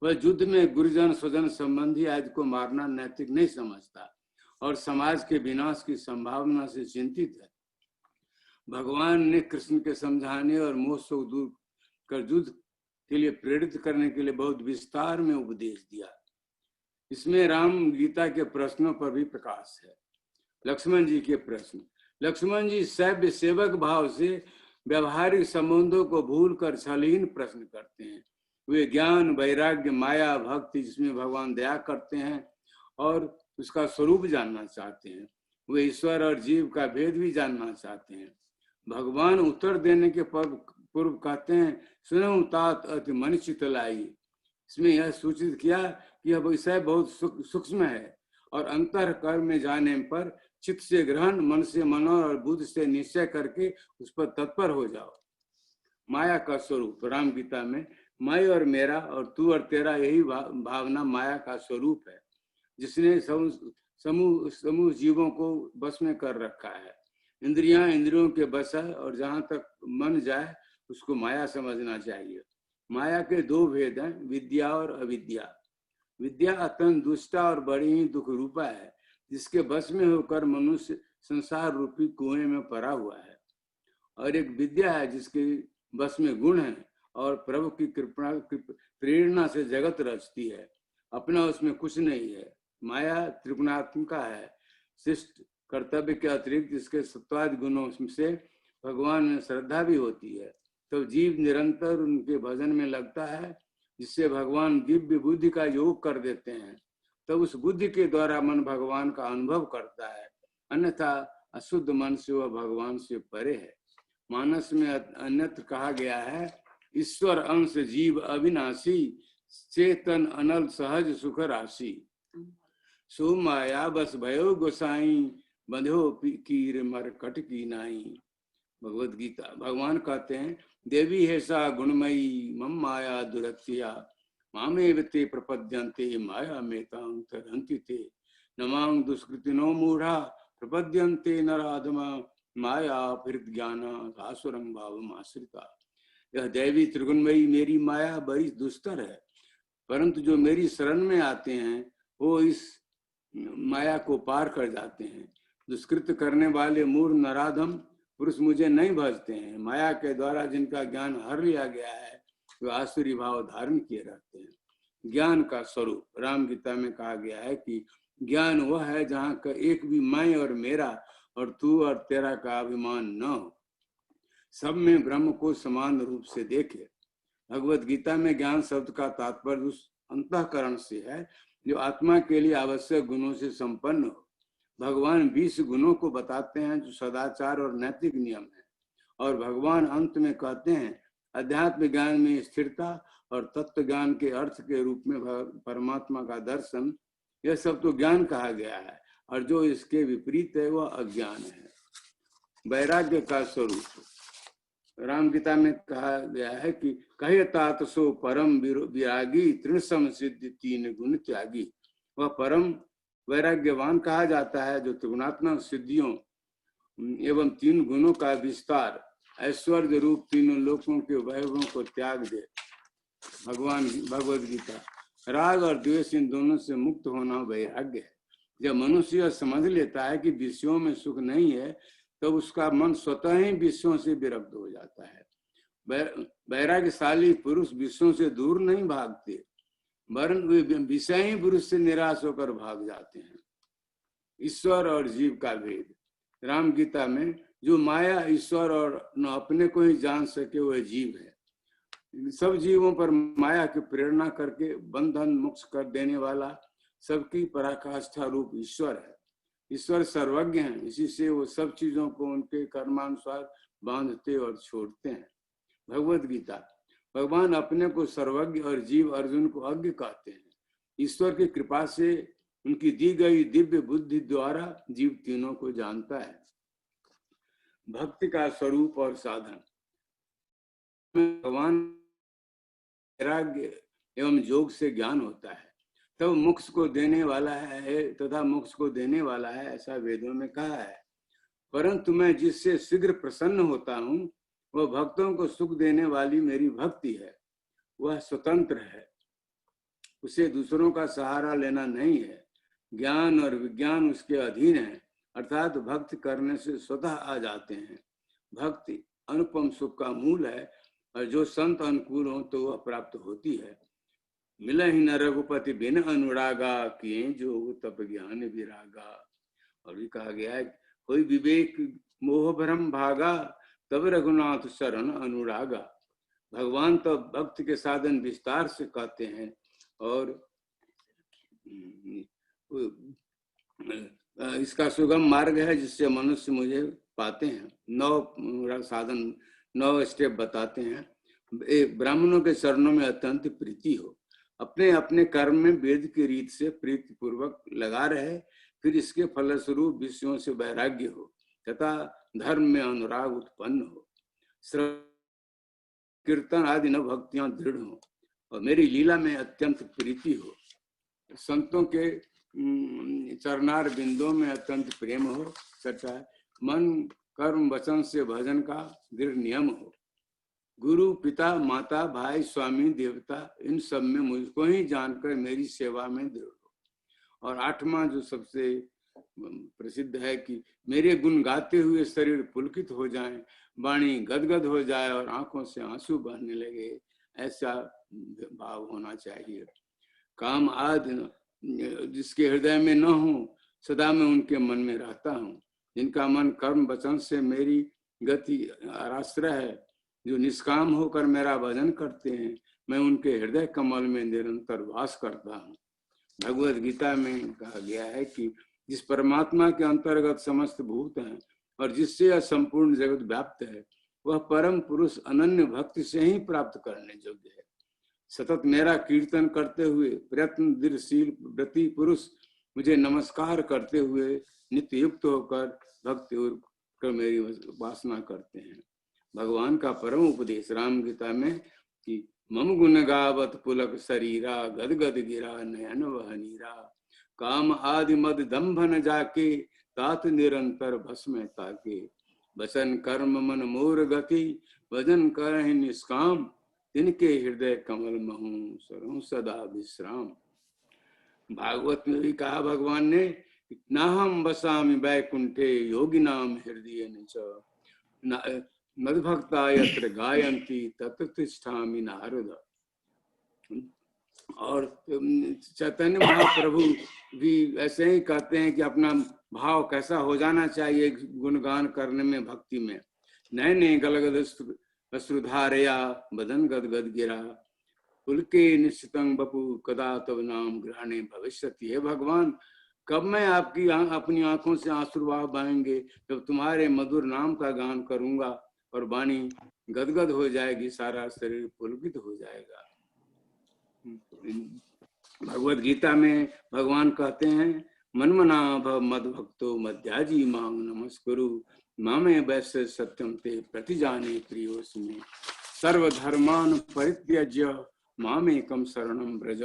वह युद्ध में गुरुजन स्वजन संबंधी आदि को मारना नैतिक नहीं समझता और समाज के विनाश की संभावना से चिंतित है। भगवान ने कृष्ण के समझाने और मोह से दूर कर युद्ध के लिए प्रेरित करने के लिए बहुत विस्तार में उपदेश दिया। इसमें राम गीता के प्रश्नों पर भी प्रकाश है। लक्ष्मण जी के प्रश्न। लक्ष्मण जी सभ्य सेवक भाव से व्यवहारिक संबंधों को भूलकर छलहीन प्रश्न करते हैं। वे ज्ञान वैराग्य माया भक्ति जिसमें भगवान दया करते हैं और उसका स्वरूप जानना चाहते हैं। वे ईश्वर और जीव का भेद भी जानना चाहते हैं। भगवान उत्तर देने के पूर्व कहते हैं, सुनो तात अति मन चित लाई। इसमें यह सूचित किया कि यह विषय बहुत सूक्ष्म है और अंतःकरण में जाने पर चित्त से ग्रहण, मन से मनन और बुद्ध से निश्चय करके उस पर तत्पर हो जाओ। माया का स्वरूप राम गीता में मैं और मेरा और तू और तेरा यही भावना माया का स्वरूप है, जिसने समूह जीवों को बस में कर रखा है। इंद्रियां इंद्रियों के बस है और जहां तक मन जाए उसको माया समझना चाहिए। माया के 2 भेद हैं, विद्या और अविद्या। विद्या अत्यंत दुष्टा और बड़ी ही दुख रूपा है, जिसके बस में होकर मनुष्य संसार रूपी कुएं में पड़ा हुआ है। और एक विद्या है जिसके बस में गुण है और प्रभु की कृपा प्रेरणा से जगत रचती है, अपना उसमें कुछ नहीं है। माया त्रिगुणात्मक है, शिष्ट कर्तव्य के अतिरिक्त इसके सत्वादि गुणों से भगवान में श्रद्धा भी होती है। तो जीव निरंतर उनके भजन में लगता है, जिससे भगवान दिव्य बुद्धि का योग कर देते हैं। तब उस बुद्धि के द्वारा मन भगवान का अनुभव करता है, अन्यथा अशुद्ध मन से वह भगवान से परे है। मानस में अन्यत्र कहा गया है, ईश्वर अंश जीव अविनाशी, चेतन अनल सहज सुख राशि। सो माया बस भयो गोसाई, बंधो कीर मरकट की नाई। भगवद गीता। भगवान कहते हैं, देवी है सा गुणमयी मम माया दुरत्या, मामेव ते प्रपद्यन्ते माया मेतां तरन्ति ते। नमां दुष्कृतिनो मूढ़ा प्रपद्यन्ते नराधमा, माया फिर ज्ञान आसुरं भावम आश्रिता। यह देवी त्रिगुणमयी मेरी माया बड़ी दुस्तर है, परंतु जो मेरी शरण में आते हैं वो इस माया को पार कर जाते हैं। दुष्कृत करने वाले मूढ़ नराधम पुरुष मुझे नहीं भजते हैं। माया के द्वारा जिनका ज्ञान हर लिया गया है वे आसुरी भाव धारण किए रहते हैं। ज्ञान का स्वरूप राम गीता में कहा गया है कि ज्ञान वह है जहाँ का एक भी मैं और मेरा और तू और तेरा का अभिमान न हो, सब में ब्रह्म को समान रूप से देखे। भगवत गीता में ज्ञान शब्द का तात्पर्य उस अंतःकरण से है जो आत्मा के लिए आवश्यक गुणों से संपन्न हो। भगवान 20 गुणों को बताते हैं जो सदाचार और नैतिक नियम है, और भगवान अंत में कहते हैं अध्यात्म ज्ञान में स्थिरता और तत्व ज्ञान के अर्थ के रूप में परमात्मा का दर्शन, यह सब तो ज्ञान कहा गया है, और जो इसके विपरीत है वह अज्ञान है। वैराग्य का स्वरूप राम गीता में कहा गया है कि कहे तात सो परम विरागी, तृण सम सिद्धि 3 गुण त्यागी। वह परम वैराग्यवान कहा जाता है जो त्रिगुणात्मक सिद्धियों एवं 3 गुणों का विस्तार ऐश्वर्य रूप 3 लोकों के वैभवों को त्याग दे। भगवान भगवद गीता। राग और द्वेष इन दोनों से मुक्त होना वैराग्य है। जब मनुष्य समझ लेता है कि विषयों में सुख नहीं है, तब उसका मन स्वतः ही विषयों से विरक्त हो जाता है। वैराग्यशाली पुरुष विषयों से दूर नहीं भागते, वरन वे विषय ही पुरुष से निराश होकर भाग जाते हैं। ईश्वर और जीव का भेद राम गीता में, जो माया ईश्वर और न अपने को ही जान सके वह जीव है। सब जीवों पर माया की प्रेरणा करके बंधन मुक्त कर देने वाला सबकी पराकाष्ठा रूप ईश्वर है। ईश्वर सर्वज्ञ है, इसी से वो सब चीजों को उनके कर्मानुसार बांधते और छोड़ते हैं। भगवद गीता। भगवान अपने को सर्वज्ञ और जीव अर्जुन को अज्ञ कहते हैं। ईश्वर की कृपा से उनकी दी गई दिव्य बुद्धि द्वारा जीव तीनों को जानता है। भक्ति का स्वरूप और साधन। भगवान वैराग्य एवं योग से ज्ञान होता है, तब मोक्ष को देने वाला है तथा मोक्ष को देने वाला है, ऐसा वेदों में कहा है। परंतु मैं जिससे शीघ्र प्रसन्न होता हूँ, वह भक्तों को सुख देने वाली मेरी भक्ति है। वह स्वतंत्र है, उसे दूसरों का सहारा लेना नहीं है। ज्ञान और विज्ञान उसके अधीन है, अर्थात भक्ति करने से स्वतः आ जाते हैं। भक्ति अनुपम सुख का मूल है, और जो संत अनुकूल हो तो वह प्राप्त होती है। मिला ही न रघुपति बिन अनुरागा, किए जो तप ज्ञान विरागा। और भी कहा गया है, कोई विवेक मोह भ्रम भागा, तब रघुनाथ शरण अनुरागा। भगवान तो भक्ति के साधन विस्तार से कहते हैं, और इसका सुगम मार्ग है जिससे मनुष्य मुझे पाते हैं। 9 साधन, 9 स्टेप बताते हैं। ब्राह्मणों के चरणों में अत्यंत प्रीति हो, अपने अपने कर्म में वेद की रीत से प्रीति पूर्वक लगा रहे, फिर इसके फलस्वरूप विषयों से वैराग्य हो तथा धर्म में अनुराग उत्पन्न हो, कीर्तन आदि न भक्तियां दृढ़ हो, और मेरी लीला में अत्यंत प्रीति हो। संतों के चरणार बिंदों में अत्यंत प्रेम हो तथा मन कर्म वचन से भजन का दृढ़ नियम हो। गुरु पिता माता भाई स्वामी देवता इन सब में मुझको ही जानकर मेरी सेवा में दृढ़ हो। और 8वां जो सबसे प्रसिद्ध है कि मेरे गुण गाते हुए शरीर पुलकित हो जाए, वाणी गदगद हो जाए और आंखों से आंसू बहने लगे, ऐसा भाव होना चाहिए। काम आदि जिसके हृदय में न हो, सदा मैं उनके मन में रहता हूँ। जिनका मन कर्म वचन से मेरी गति आश्रय है, जो निष्काम होकर मेरा भजन करते हैं, मैं उनके हृदय कमल में निरंतर वास करता हूँ। भगवद गीता में कहा गया है कि जिस परमात्मा के अंतर्गत समस्त भूत हैं और जिससे यह संपूर्ण जगत व्याप्त है, वह परम पुरुष अनन्य भक्ति से ही प्राप्त करने योग्य है। सतत मेरा कीर्तन करते हुए प्रयत्न दृढ़शील व्रती पुरुष मुझे नमस्कार करते हुए नित्य युक्त होकर भक्ति कर मेरी उपासना करते हैं। भगवान का परम उपदेश राम गीता में कि मम गुण गावत पुलक शरीरा, गद गद गिरा नयन वह नीरा, काम आदि मद दंभ न जाके, तात निरंतर भस्म ताके, वचन कर्म मन मोर गति, भजन करहि निष्काम, तिनके हृदय कमल महू सरों सदा विश्राम। भागवत में भी कहा भगवान ने, नाहम बसामि वैकुंठे योगिनाम हृदय च, मद्भक्ता यत्र गायन्ति तत्र तिष्ठामि नारद। और चैतन्य महाप्रभु भी ऐसे ही कहते हैं कि अपना भाव कैसा हो जाना चाहिए गुणगान करने में, भक्ति में। नैने गलगद अश्रुधारया बदन गदगद गिरा, पुलके निश्चितं बपु कदा तव नाम ग्रहणे भविष्यति। हे भगवान, कब मैं आपकी अपनी आंखों से आंसू बहाएंगे, जब तुम्हारे मधुर नाम का गान करूंगा और वाणी गदगद हो जाएगी, सारा शरीर पुलकित हो जाएगा। भगवद गीता में भगवान कहते हैं, मनमना भव मद भक्तो मध्याजी मां नमस्कुरु, मामे वैश्य सत्यम ते प्रतिजाने प्रियोस्मि, सर्वधर्मान परित्यज्य मामेकं शरणं व्रज,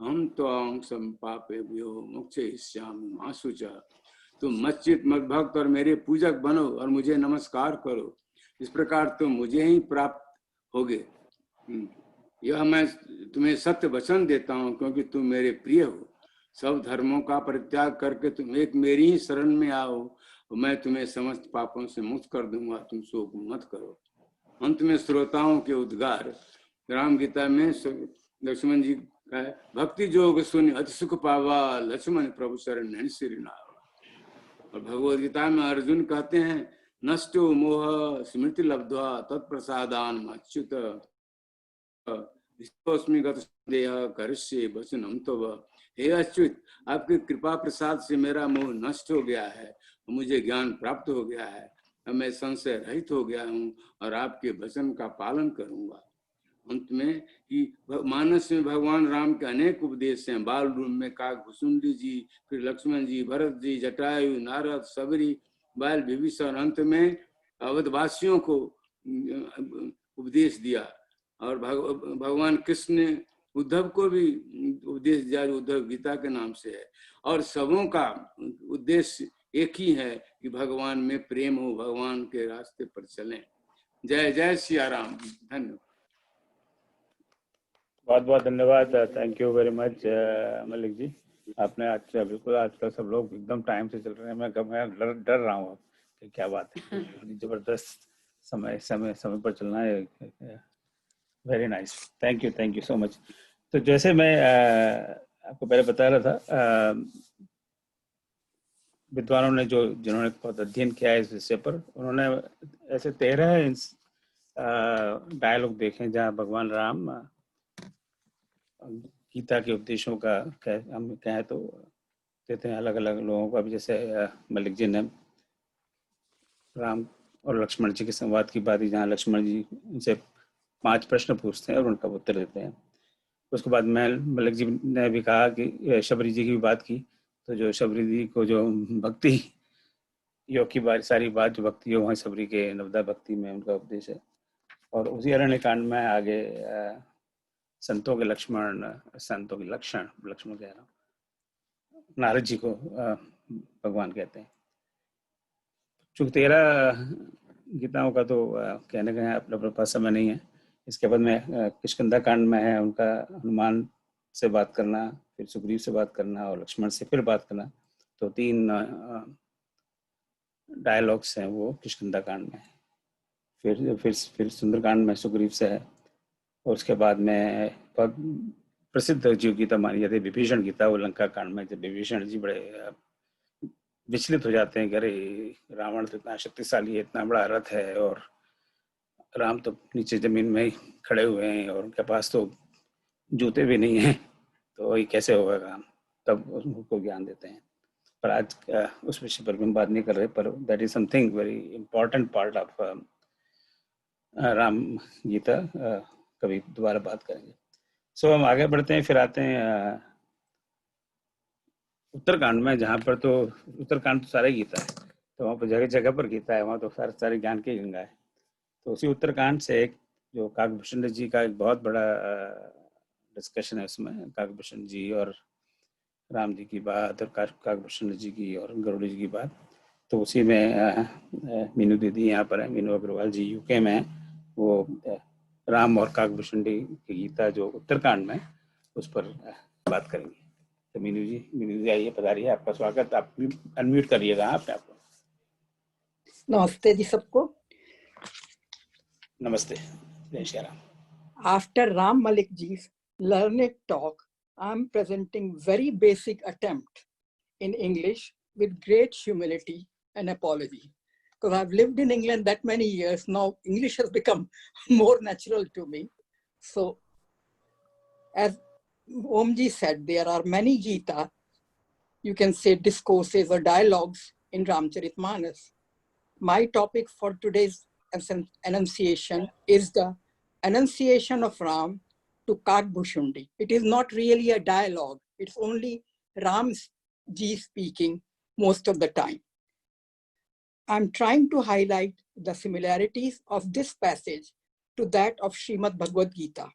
हम त्वां संपापेभ्यो मोक्षयिष्यामि मा शुचः। तुम मच्चित मद भक्त और मेरे पूजक बनो और मुझे नमस्कार करो, इस प्रकार तुम मुझे ही प्राप्त होगे। यह मैं तुम्हें सत्य वचन देता हूँ, क्योंकि तुम मेरे प्रिय हो। सब धर्मों का परित्याग करके तुम एक मेरी ही शरण में आओ, और मैं तुम्हें समस्त पापों से मुक्त कर दूंगा, तुम शोक मत करो। अंत में श्रोताओं के उद्गार राम गीता में लक्ष्मण जी का है, भक्ति जोग सुन अति सुख पावा, लक्ष्मण प्रभु शरण श्री नावा। और भगवद गीता में अर्जुन कहते हैं, नष्टो मोह स्मृति लब्ध्वा तत्प्रसादान अच्युत, करिष्ये वचनम तव। हे अच्युत, आपकी कृपा प्रसाद से मेरा मोह नष्ट हो गया है, मुझे ज्ञान प्राप्त हो गया है, मैं संशय रहित हो गया हूँ और आपके वचन का पालन करूंगा। अंत में कि मानस में भगवान राम के अनेक उपदेश हैं। बाल रूप में काकभूषुंडी जी, फिर लक्ष्मण जी, भरत जी, जटायु, नारद, सबरी, बाल, विभीषण, अंत में अवधवासियों को उपदेश दिया। और भगवान कृष्ण ने उद्धव को भी उपदेश दिया, उद्धव गीता के नाम से है। और सबों का उद्देश्य एक ही है कि भगवान में प्रेम हो, भगवान के रास्ते पर चलें। जय जय सिया राम। धन्यवाद। बहुत बहुत धन्यवाद। Thank you very much Malik ji. आपने आज बिल्कुल, आजकल सब लोग एकदम टाइम से चल रहे हैं। मैं डर रहा हूँ कि क्या बात है, जबरदस्त समय पर चलना है। Very nice, thank you so much. तो जैसे मैं आपको पहले बता रहा था, विद्वानों ने जिन्होंने बहुत अध्ययन किया है इस विषय पर, उन्होंने ऐसे 13 डायलॉग देखे जहाँ भगवान राम गीता के उपदेशों का हम कहें तो देते हैं अलग अलग लोगों को। अभी जैसे मलिक जी ने राम और लक्ष्मण जी के संवाद की बात की, जहाँ लक्ष्मण जी उनसे 5 प्रश्न पूछते हैं और उनका उत्तर देते हैं। उसके बाद मलिक जी ने भी कहा कि शबरी जी की भी बात की, तो जो शबरी जी को जो भक्ति योग की सारी बात जो भक्ति योग है, शबरी के नवदा भक्ति में उनका उपदेश है। और उसी अरण्य कांड में आगे संतों के लक्ष्मण कह रहा हूँ, नारद जी को भगवान कहते हैं। चूंकि 13 गीताओं का तो कहने का अपने पास समय नहीं है। इसके बाद में किष्किंधा कांड में है उनका हनुमान से बात करना, फिर सुग्रीव से बात करना और लक्ष्मण से फिर बात करना। तो 3 डायलॉग्स हैं वो किष्किंधा कांड में। फिर सुंदरकांड में सुग्रीव से है। और उसके बाद में बहुत प्रसिद्ध जो गीता मानी जाती है विभीषण गीता, वो लंका कांड में जब विभीषण जी बड़े विचलित हो जाते हैं कि अरे रावण तो इतना शक्तिशाली है, इतना बड़ा रथ है और राम तो नीचे जमीन में ही खड़े हुए हैं और उनके पास तो जूते भी नहीं हैं, तो ये कैसे होगा काम। तब उनको ज्ञान देते हैं। पर आज उस विषय पर भी हम बात नहीं कर रहे, पर that is something very important part of Ram Geeta. कभी दोबारा बात करेंगे। सो हम आगे बढ़ते हैं, फिर आते हैं उत्तरकांड में, जहाँ पर तो उत्तरकांड तो सारा गीता है, तो वहाँ पर जगह जगह पर गीता है, वहाँ तो सारे ज्ञान की गंगा है। तो उसी उत्तरकांड से एक जो काकभूषण जी का एक बहुत बड़ा डिस्कशन है उसमें, काकभूषण जी और राम जी की बात और काकभूषण जी की और गरुड़ जी की बात। तो उसी में मीनू दीदी यहाँ पर है, मीनू अग्रवाल जी यूके में, वो राम और काकभूषण जी की गीता जो उत्तरकांड में, उस पर बात करेंगे। तो मीनू जी आइए, पधारिए, आपका स्वागत। आप भी अनम्यूट करिएगा अपने आप को। नमस्ते जी सबको। नमस्ते, जय Shri Ram. After Ram Malik ji's learned talk, I'm presenting very basic attempt in English with great humility and apology. Because I've lived in England that many years now, English has become more natural to me. So, as Omji said, there are many Gita, you can say discourses or dialogues in Ramcharitmanas. My topic for today's enunciation is the enunciation of Ram to Kaakbhushundi. It is not really a dialogue. It's only Ram's ji speaking most of the time. I'm trying to highlight the similarities of this passage to that of Srimad Bhagavad Gita.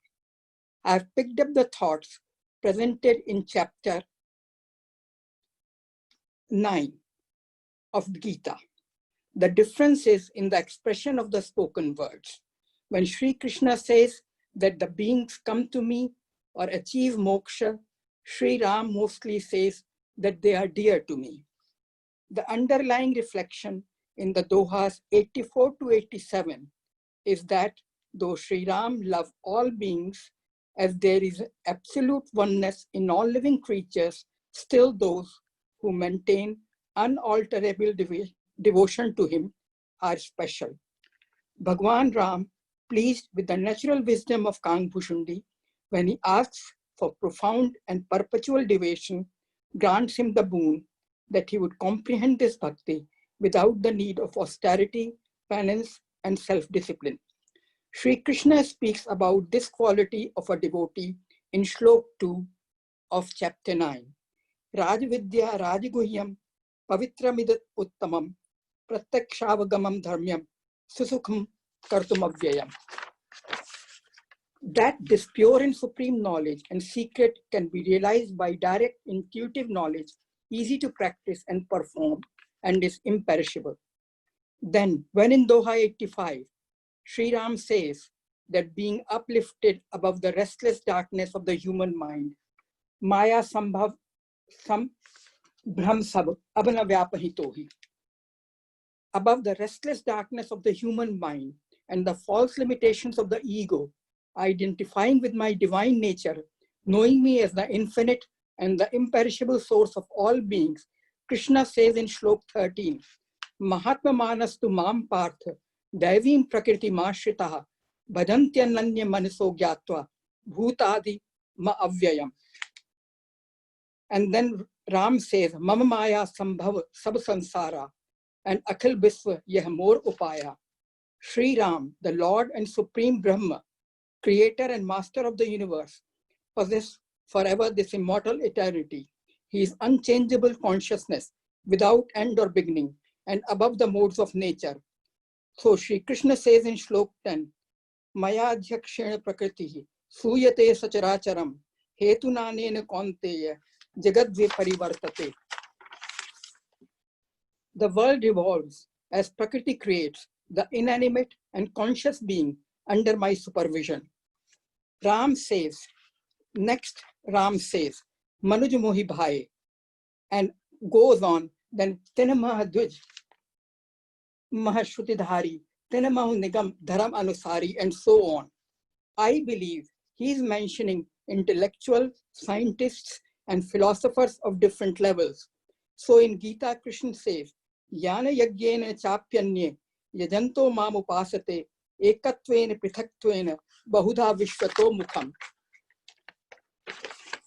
I've picked up the thoughts presented in chapter 9 of Gita. The difference is in the expression of the spoken words. When Sri Krishna says that the beings come to me or achieve moksha, Sri Ram mostly says that they are dear to me. The underlying reflection in the Dohas 84 to 87 is that though Sri Ram loves all beings, as there is absolute oneness in all living creatures, still those who maintain unalterable devotion to him are special. Bhagwan Ram, pleased with the natural wisdom of Kaakbhushundi, when he asks for profound and perpetual devotion, grants him the boon that he would comprehend this bhakti without the need of austerity, penance, and self-discipline. Sri Krishna speaks about this quality of a devotee in Shlok 2 of chapter 9. Rajvidya Rajguhyam Pavitramid Uttamam Pratyakshaavagamam Dharmyam Susukham Kartumavyayam. That this pure and supreme knowledge and secret can be realized by direct intuitive knowledge, easy to practice and perform, and is imperishable. Then, when in Doha 85, Sri Ram says that being uplifted above the restless darkness of the human mind, Maya Sambhav Brahm Sab Abhana Vyapahitohi, above the restless darkness of the human mind and the false limitations of the ego, identifying with my divine nature, knowing me as the infinite and the imperishable source of all beings, Krishna says in Shlok 13, Mahatma Manastu Mam Partha, Daivim Prakriti Mashritaha, Bhajantyannanya Maniso Gyatva, Bhutadi Ma Avyayam. And then Ram says, Mama Maya Sambhav Sab Sansara, and Akhil Biswa Yeh Mor Upaya. Sri Ram, the Lord and Supreme Brahma, creator and master of the universe, possesses forever this immortal eternity. He is unchangeable consciousness without end or beginning and above the modes of nature. So Sri Krishna says in Shlok 10, Maya Adhyakshena Prakritihi Suyate Sacharacharam Hetunanena Konteya Jagadve Parivartate. The world revolves as Prakriti creates the inanimate and conscious being under my supervision. Ram says, Manuj Mohi Bhai, and goes on, then Tinamahadvij, Mahashrutidhari, Tinamahu Nigam Dharam Anusari, and so on. I believe he is mentioning intellectual, scientists, and philosophers of different levels. So in Gita, Krishna says, Yana Yagyena Chapyanye, Yajanto Mam Upasate, Ekatvena Prithaktwena, Bahudha Vishwato Mukham.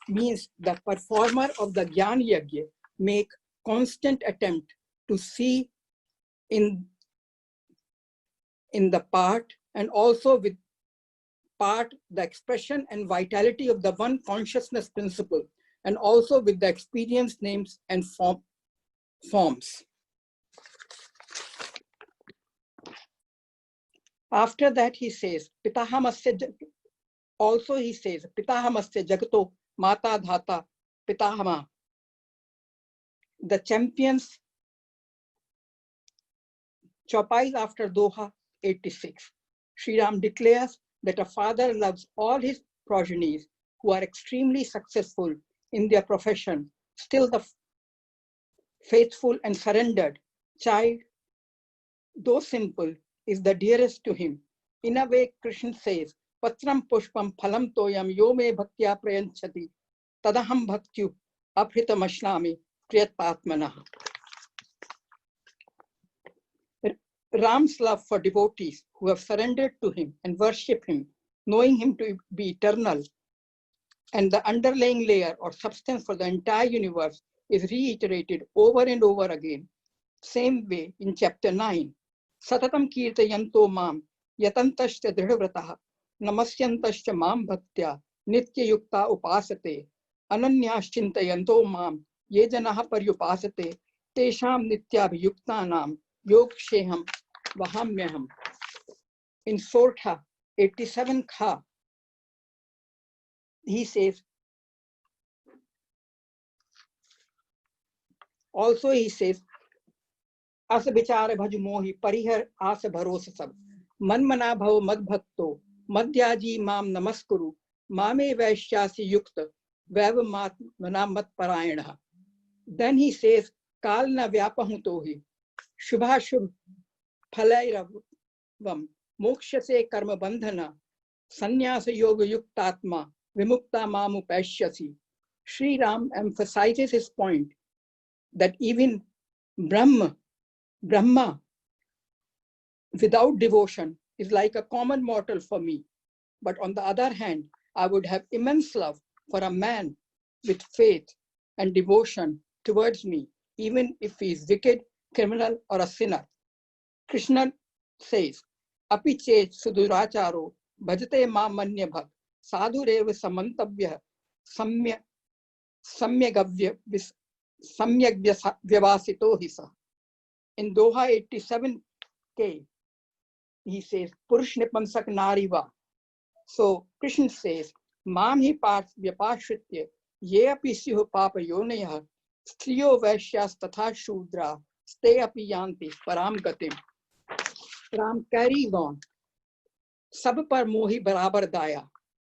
Means the performer of the Gyan Yagya make constant attempt to see in the part and also with part the expression and vitality of the one consciousness principle, and also with the experience names and forms. After that he says, Pitahamasya, also he says, Pitahamasya Jagato Mata Dhata Pitahama. The champions Chopais after Doha 86. Sri Ram declares that a father loves all his progenies who are extremely successful in their profession. Still the faithful and surrendered child, though simple, is the dearest to him. In a way, Krishna says, Patram Pushpam Phalam Toyam Yome Bhaktya Prayanchati Tadaham Bhaktyu Abhritam Ashnami Priyatatmana. Ram's love for devotees who have surrendered to him and worship him, knowing him to be eternal, and the underlying layer or substance for the entire universe is reiterated over and over again. Same way in chapter 9, Satatam Kirtayanto Mam Yatantascha Dridhavrataha Namasyantascha Mam Bhaktya Nitya Yukta Upasate Ananyaschintayanto Mam Yejanaha Paryupasate Tesham Nityabhyuktanam Yogsheham Vahamyaham. In Sortha 87 Kha, he says, Asa bichare bhaj mohi parihar asa bharosa sab manmana bhav mad bhakto madhyaji mam namaskuru mame vaishyasi yukta vav mat parayana. Then he says, Kalna vyapahutohi shubha shubh phalairavam moksha se karma bandhana sannyasa yoga yuktatma vimukta mamu pashyasi. Sri Ram emphasizes his point that even Brahma without devotion is like a common mortal for me. But on the other hand, I would have immense love for a man with faith and devotion towards me, even if he is wicked, criminal, or a sinner. Krishna says, अपि चेत् सुदुराचारो भजते मां मन्य भग साधुरेव समन्तव्यः सम्यग् व्यवासितो हि सः. In Doha 87K, he says, Purush Nipamsak Nariva. So Krishna says, Mam hi parth vyapashritya ye api siho papa yonayah striyo vaishyas tatha shudra ste api yanti param gatim. Ram carries on. Sab par mohi barabar daya.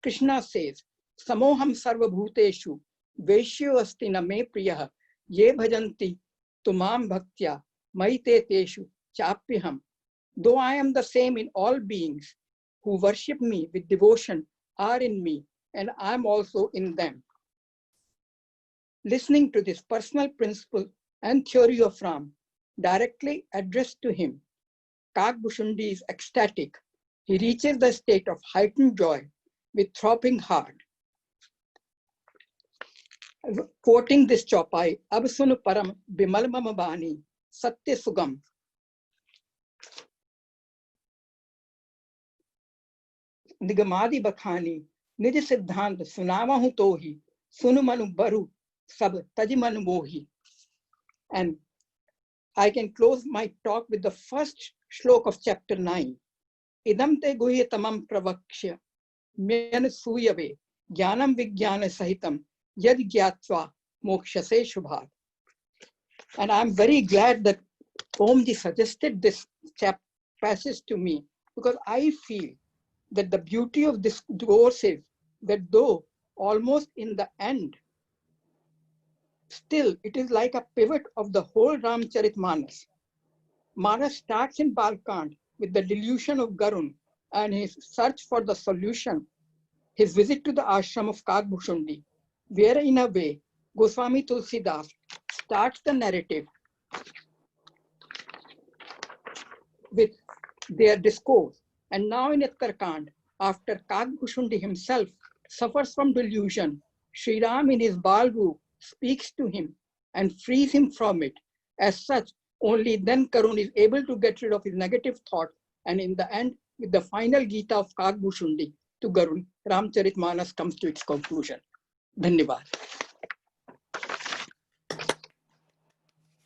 Krishna says, Samoham sarva bhuteshu vaishyo asti na me priyah ye bhajanti tumam bhaktya maite teshu chapyaham. Though I am the same in all beings, who worship me with devotion are in me, and I am also in them. Listening to this personal principle and theory of Ram directly addressed to him, Kagbhushundi is ecstatic. He reaches the state of heightened joy with throbbing heart. Quoting this chopai, Absunu Param Bimalmam Bani Satya Sugam. निगमादि बखानी निज सिद्धांत सुनावा हूं तो ही सुनु मनु बरु सब तज मन मोही. And I can close my talk with the first shlok of chapter 9. Idam te guhya tamam pravakshya myan suyave jnanam vijnana sahitam yad gyatva mokshase shubhat. And I'm very glad that Omji suggested this passage to me, because I feel that the beauty of this discourse is that though almost in the end, still it is like a pivot of the whole Ramcharitmanas. Manas starts in Balkand with the delusion of Garun and his search for the solution, his visit to the ashram of Kagbhushundi, where in a way Goswami Tulsidas starts the narrative with their discourse. And now in Uttarkand, after Kagbhushundi himself suffers from delusion, Sri Ram in his Balru speaks to him and frees him from it. As such, only then Karun is able to get rid of his negative thought, and in the end, with the final Gita of Kagbhushundi to Garun, Ramcharitmanas comes to its conclusion. Dhanyavad.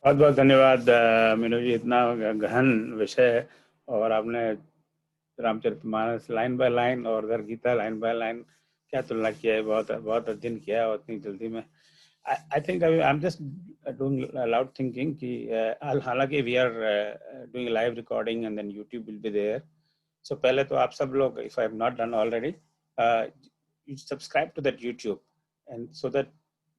बहुत बहुत धन्यवाद मीनू जी, इतना गहन विषय है और आपने Ramcharitmanas line by line और उधर गीता लाइन बाय लाइन क्या तुलना किया है, बहुत बहुत अध्ययन किया है और इतनी जल्दी में. I think I'm just doing loud thinking कि हालांकि we are doing live recording and then YouTube will be there. So पहले तो आप सब लोग, if I have not done already, you subscribe to that YouTube, and so that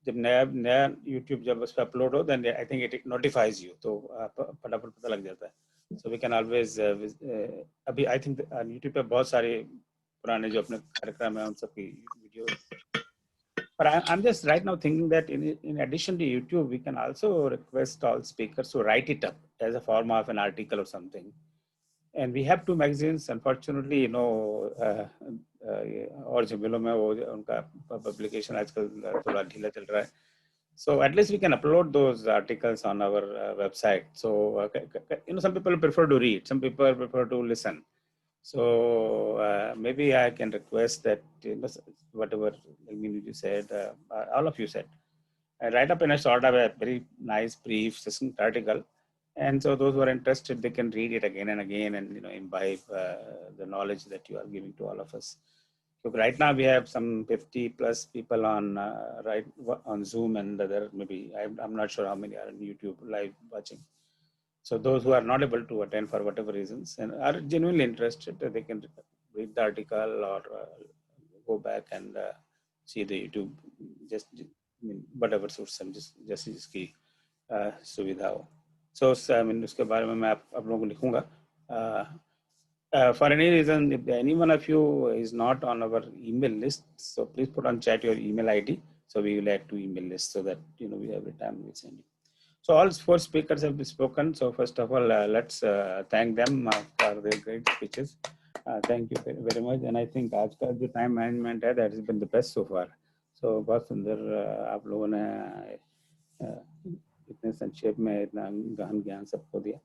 जब नया YouTube जब उस पर अपलोड हो, then I think it notifies you, तो फटाफट पता लग जाता है. So we can always अभी I think YouTube पे बहुत सारे पुराने जो अपने कार्यक्रम है उन सब की video. But I'm just right now thinking that in addition to YouTube, we can also request all speakers to write it up as a form of an article or something. And we have two magazines, unfortunately, और जिम्मेलों में वो उनका publication आजकल थोड़ा ढीला चल रहा है. So at least we can upload those articles on our website. So some people prefer to read, some people prefer to listen. So maybe I can request that whatever you said, all of you said, write up in a sort of a very nice, brief, succinct article. And so those who are interested, they can read it again and again and imbibe the knowledge that you are giving to all of us. So right now we have some 50 plus people on on Zoom, and there maybe I'm not sure how many are on YouTube live watching. So those who are not able to attend for whatever reasons and are genuinely interested, they can read the article or go back and see the YouTube, just whatever suits them, just इसकी सुविधा हो. So I mean उसके बारे में मैं आप लोगों को लिखूंगा. For any reason, if any one of you is not on our email list, so please put on chat your email ID. So we will add to email list so that we every time we send you. So all four speakers have spoken. So first of all, let's thank them for their great speeches. Thank you very much. And I think आज का जो time management है, that has been the best so far. So बहुत सुंदर आप लोगों ने इतने संक्षेप में इतना गहन ज्ञान सबको दिया.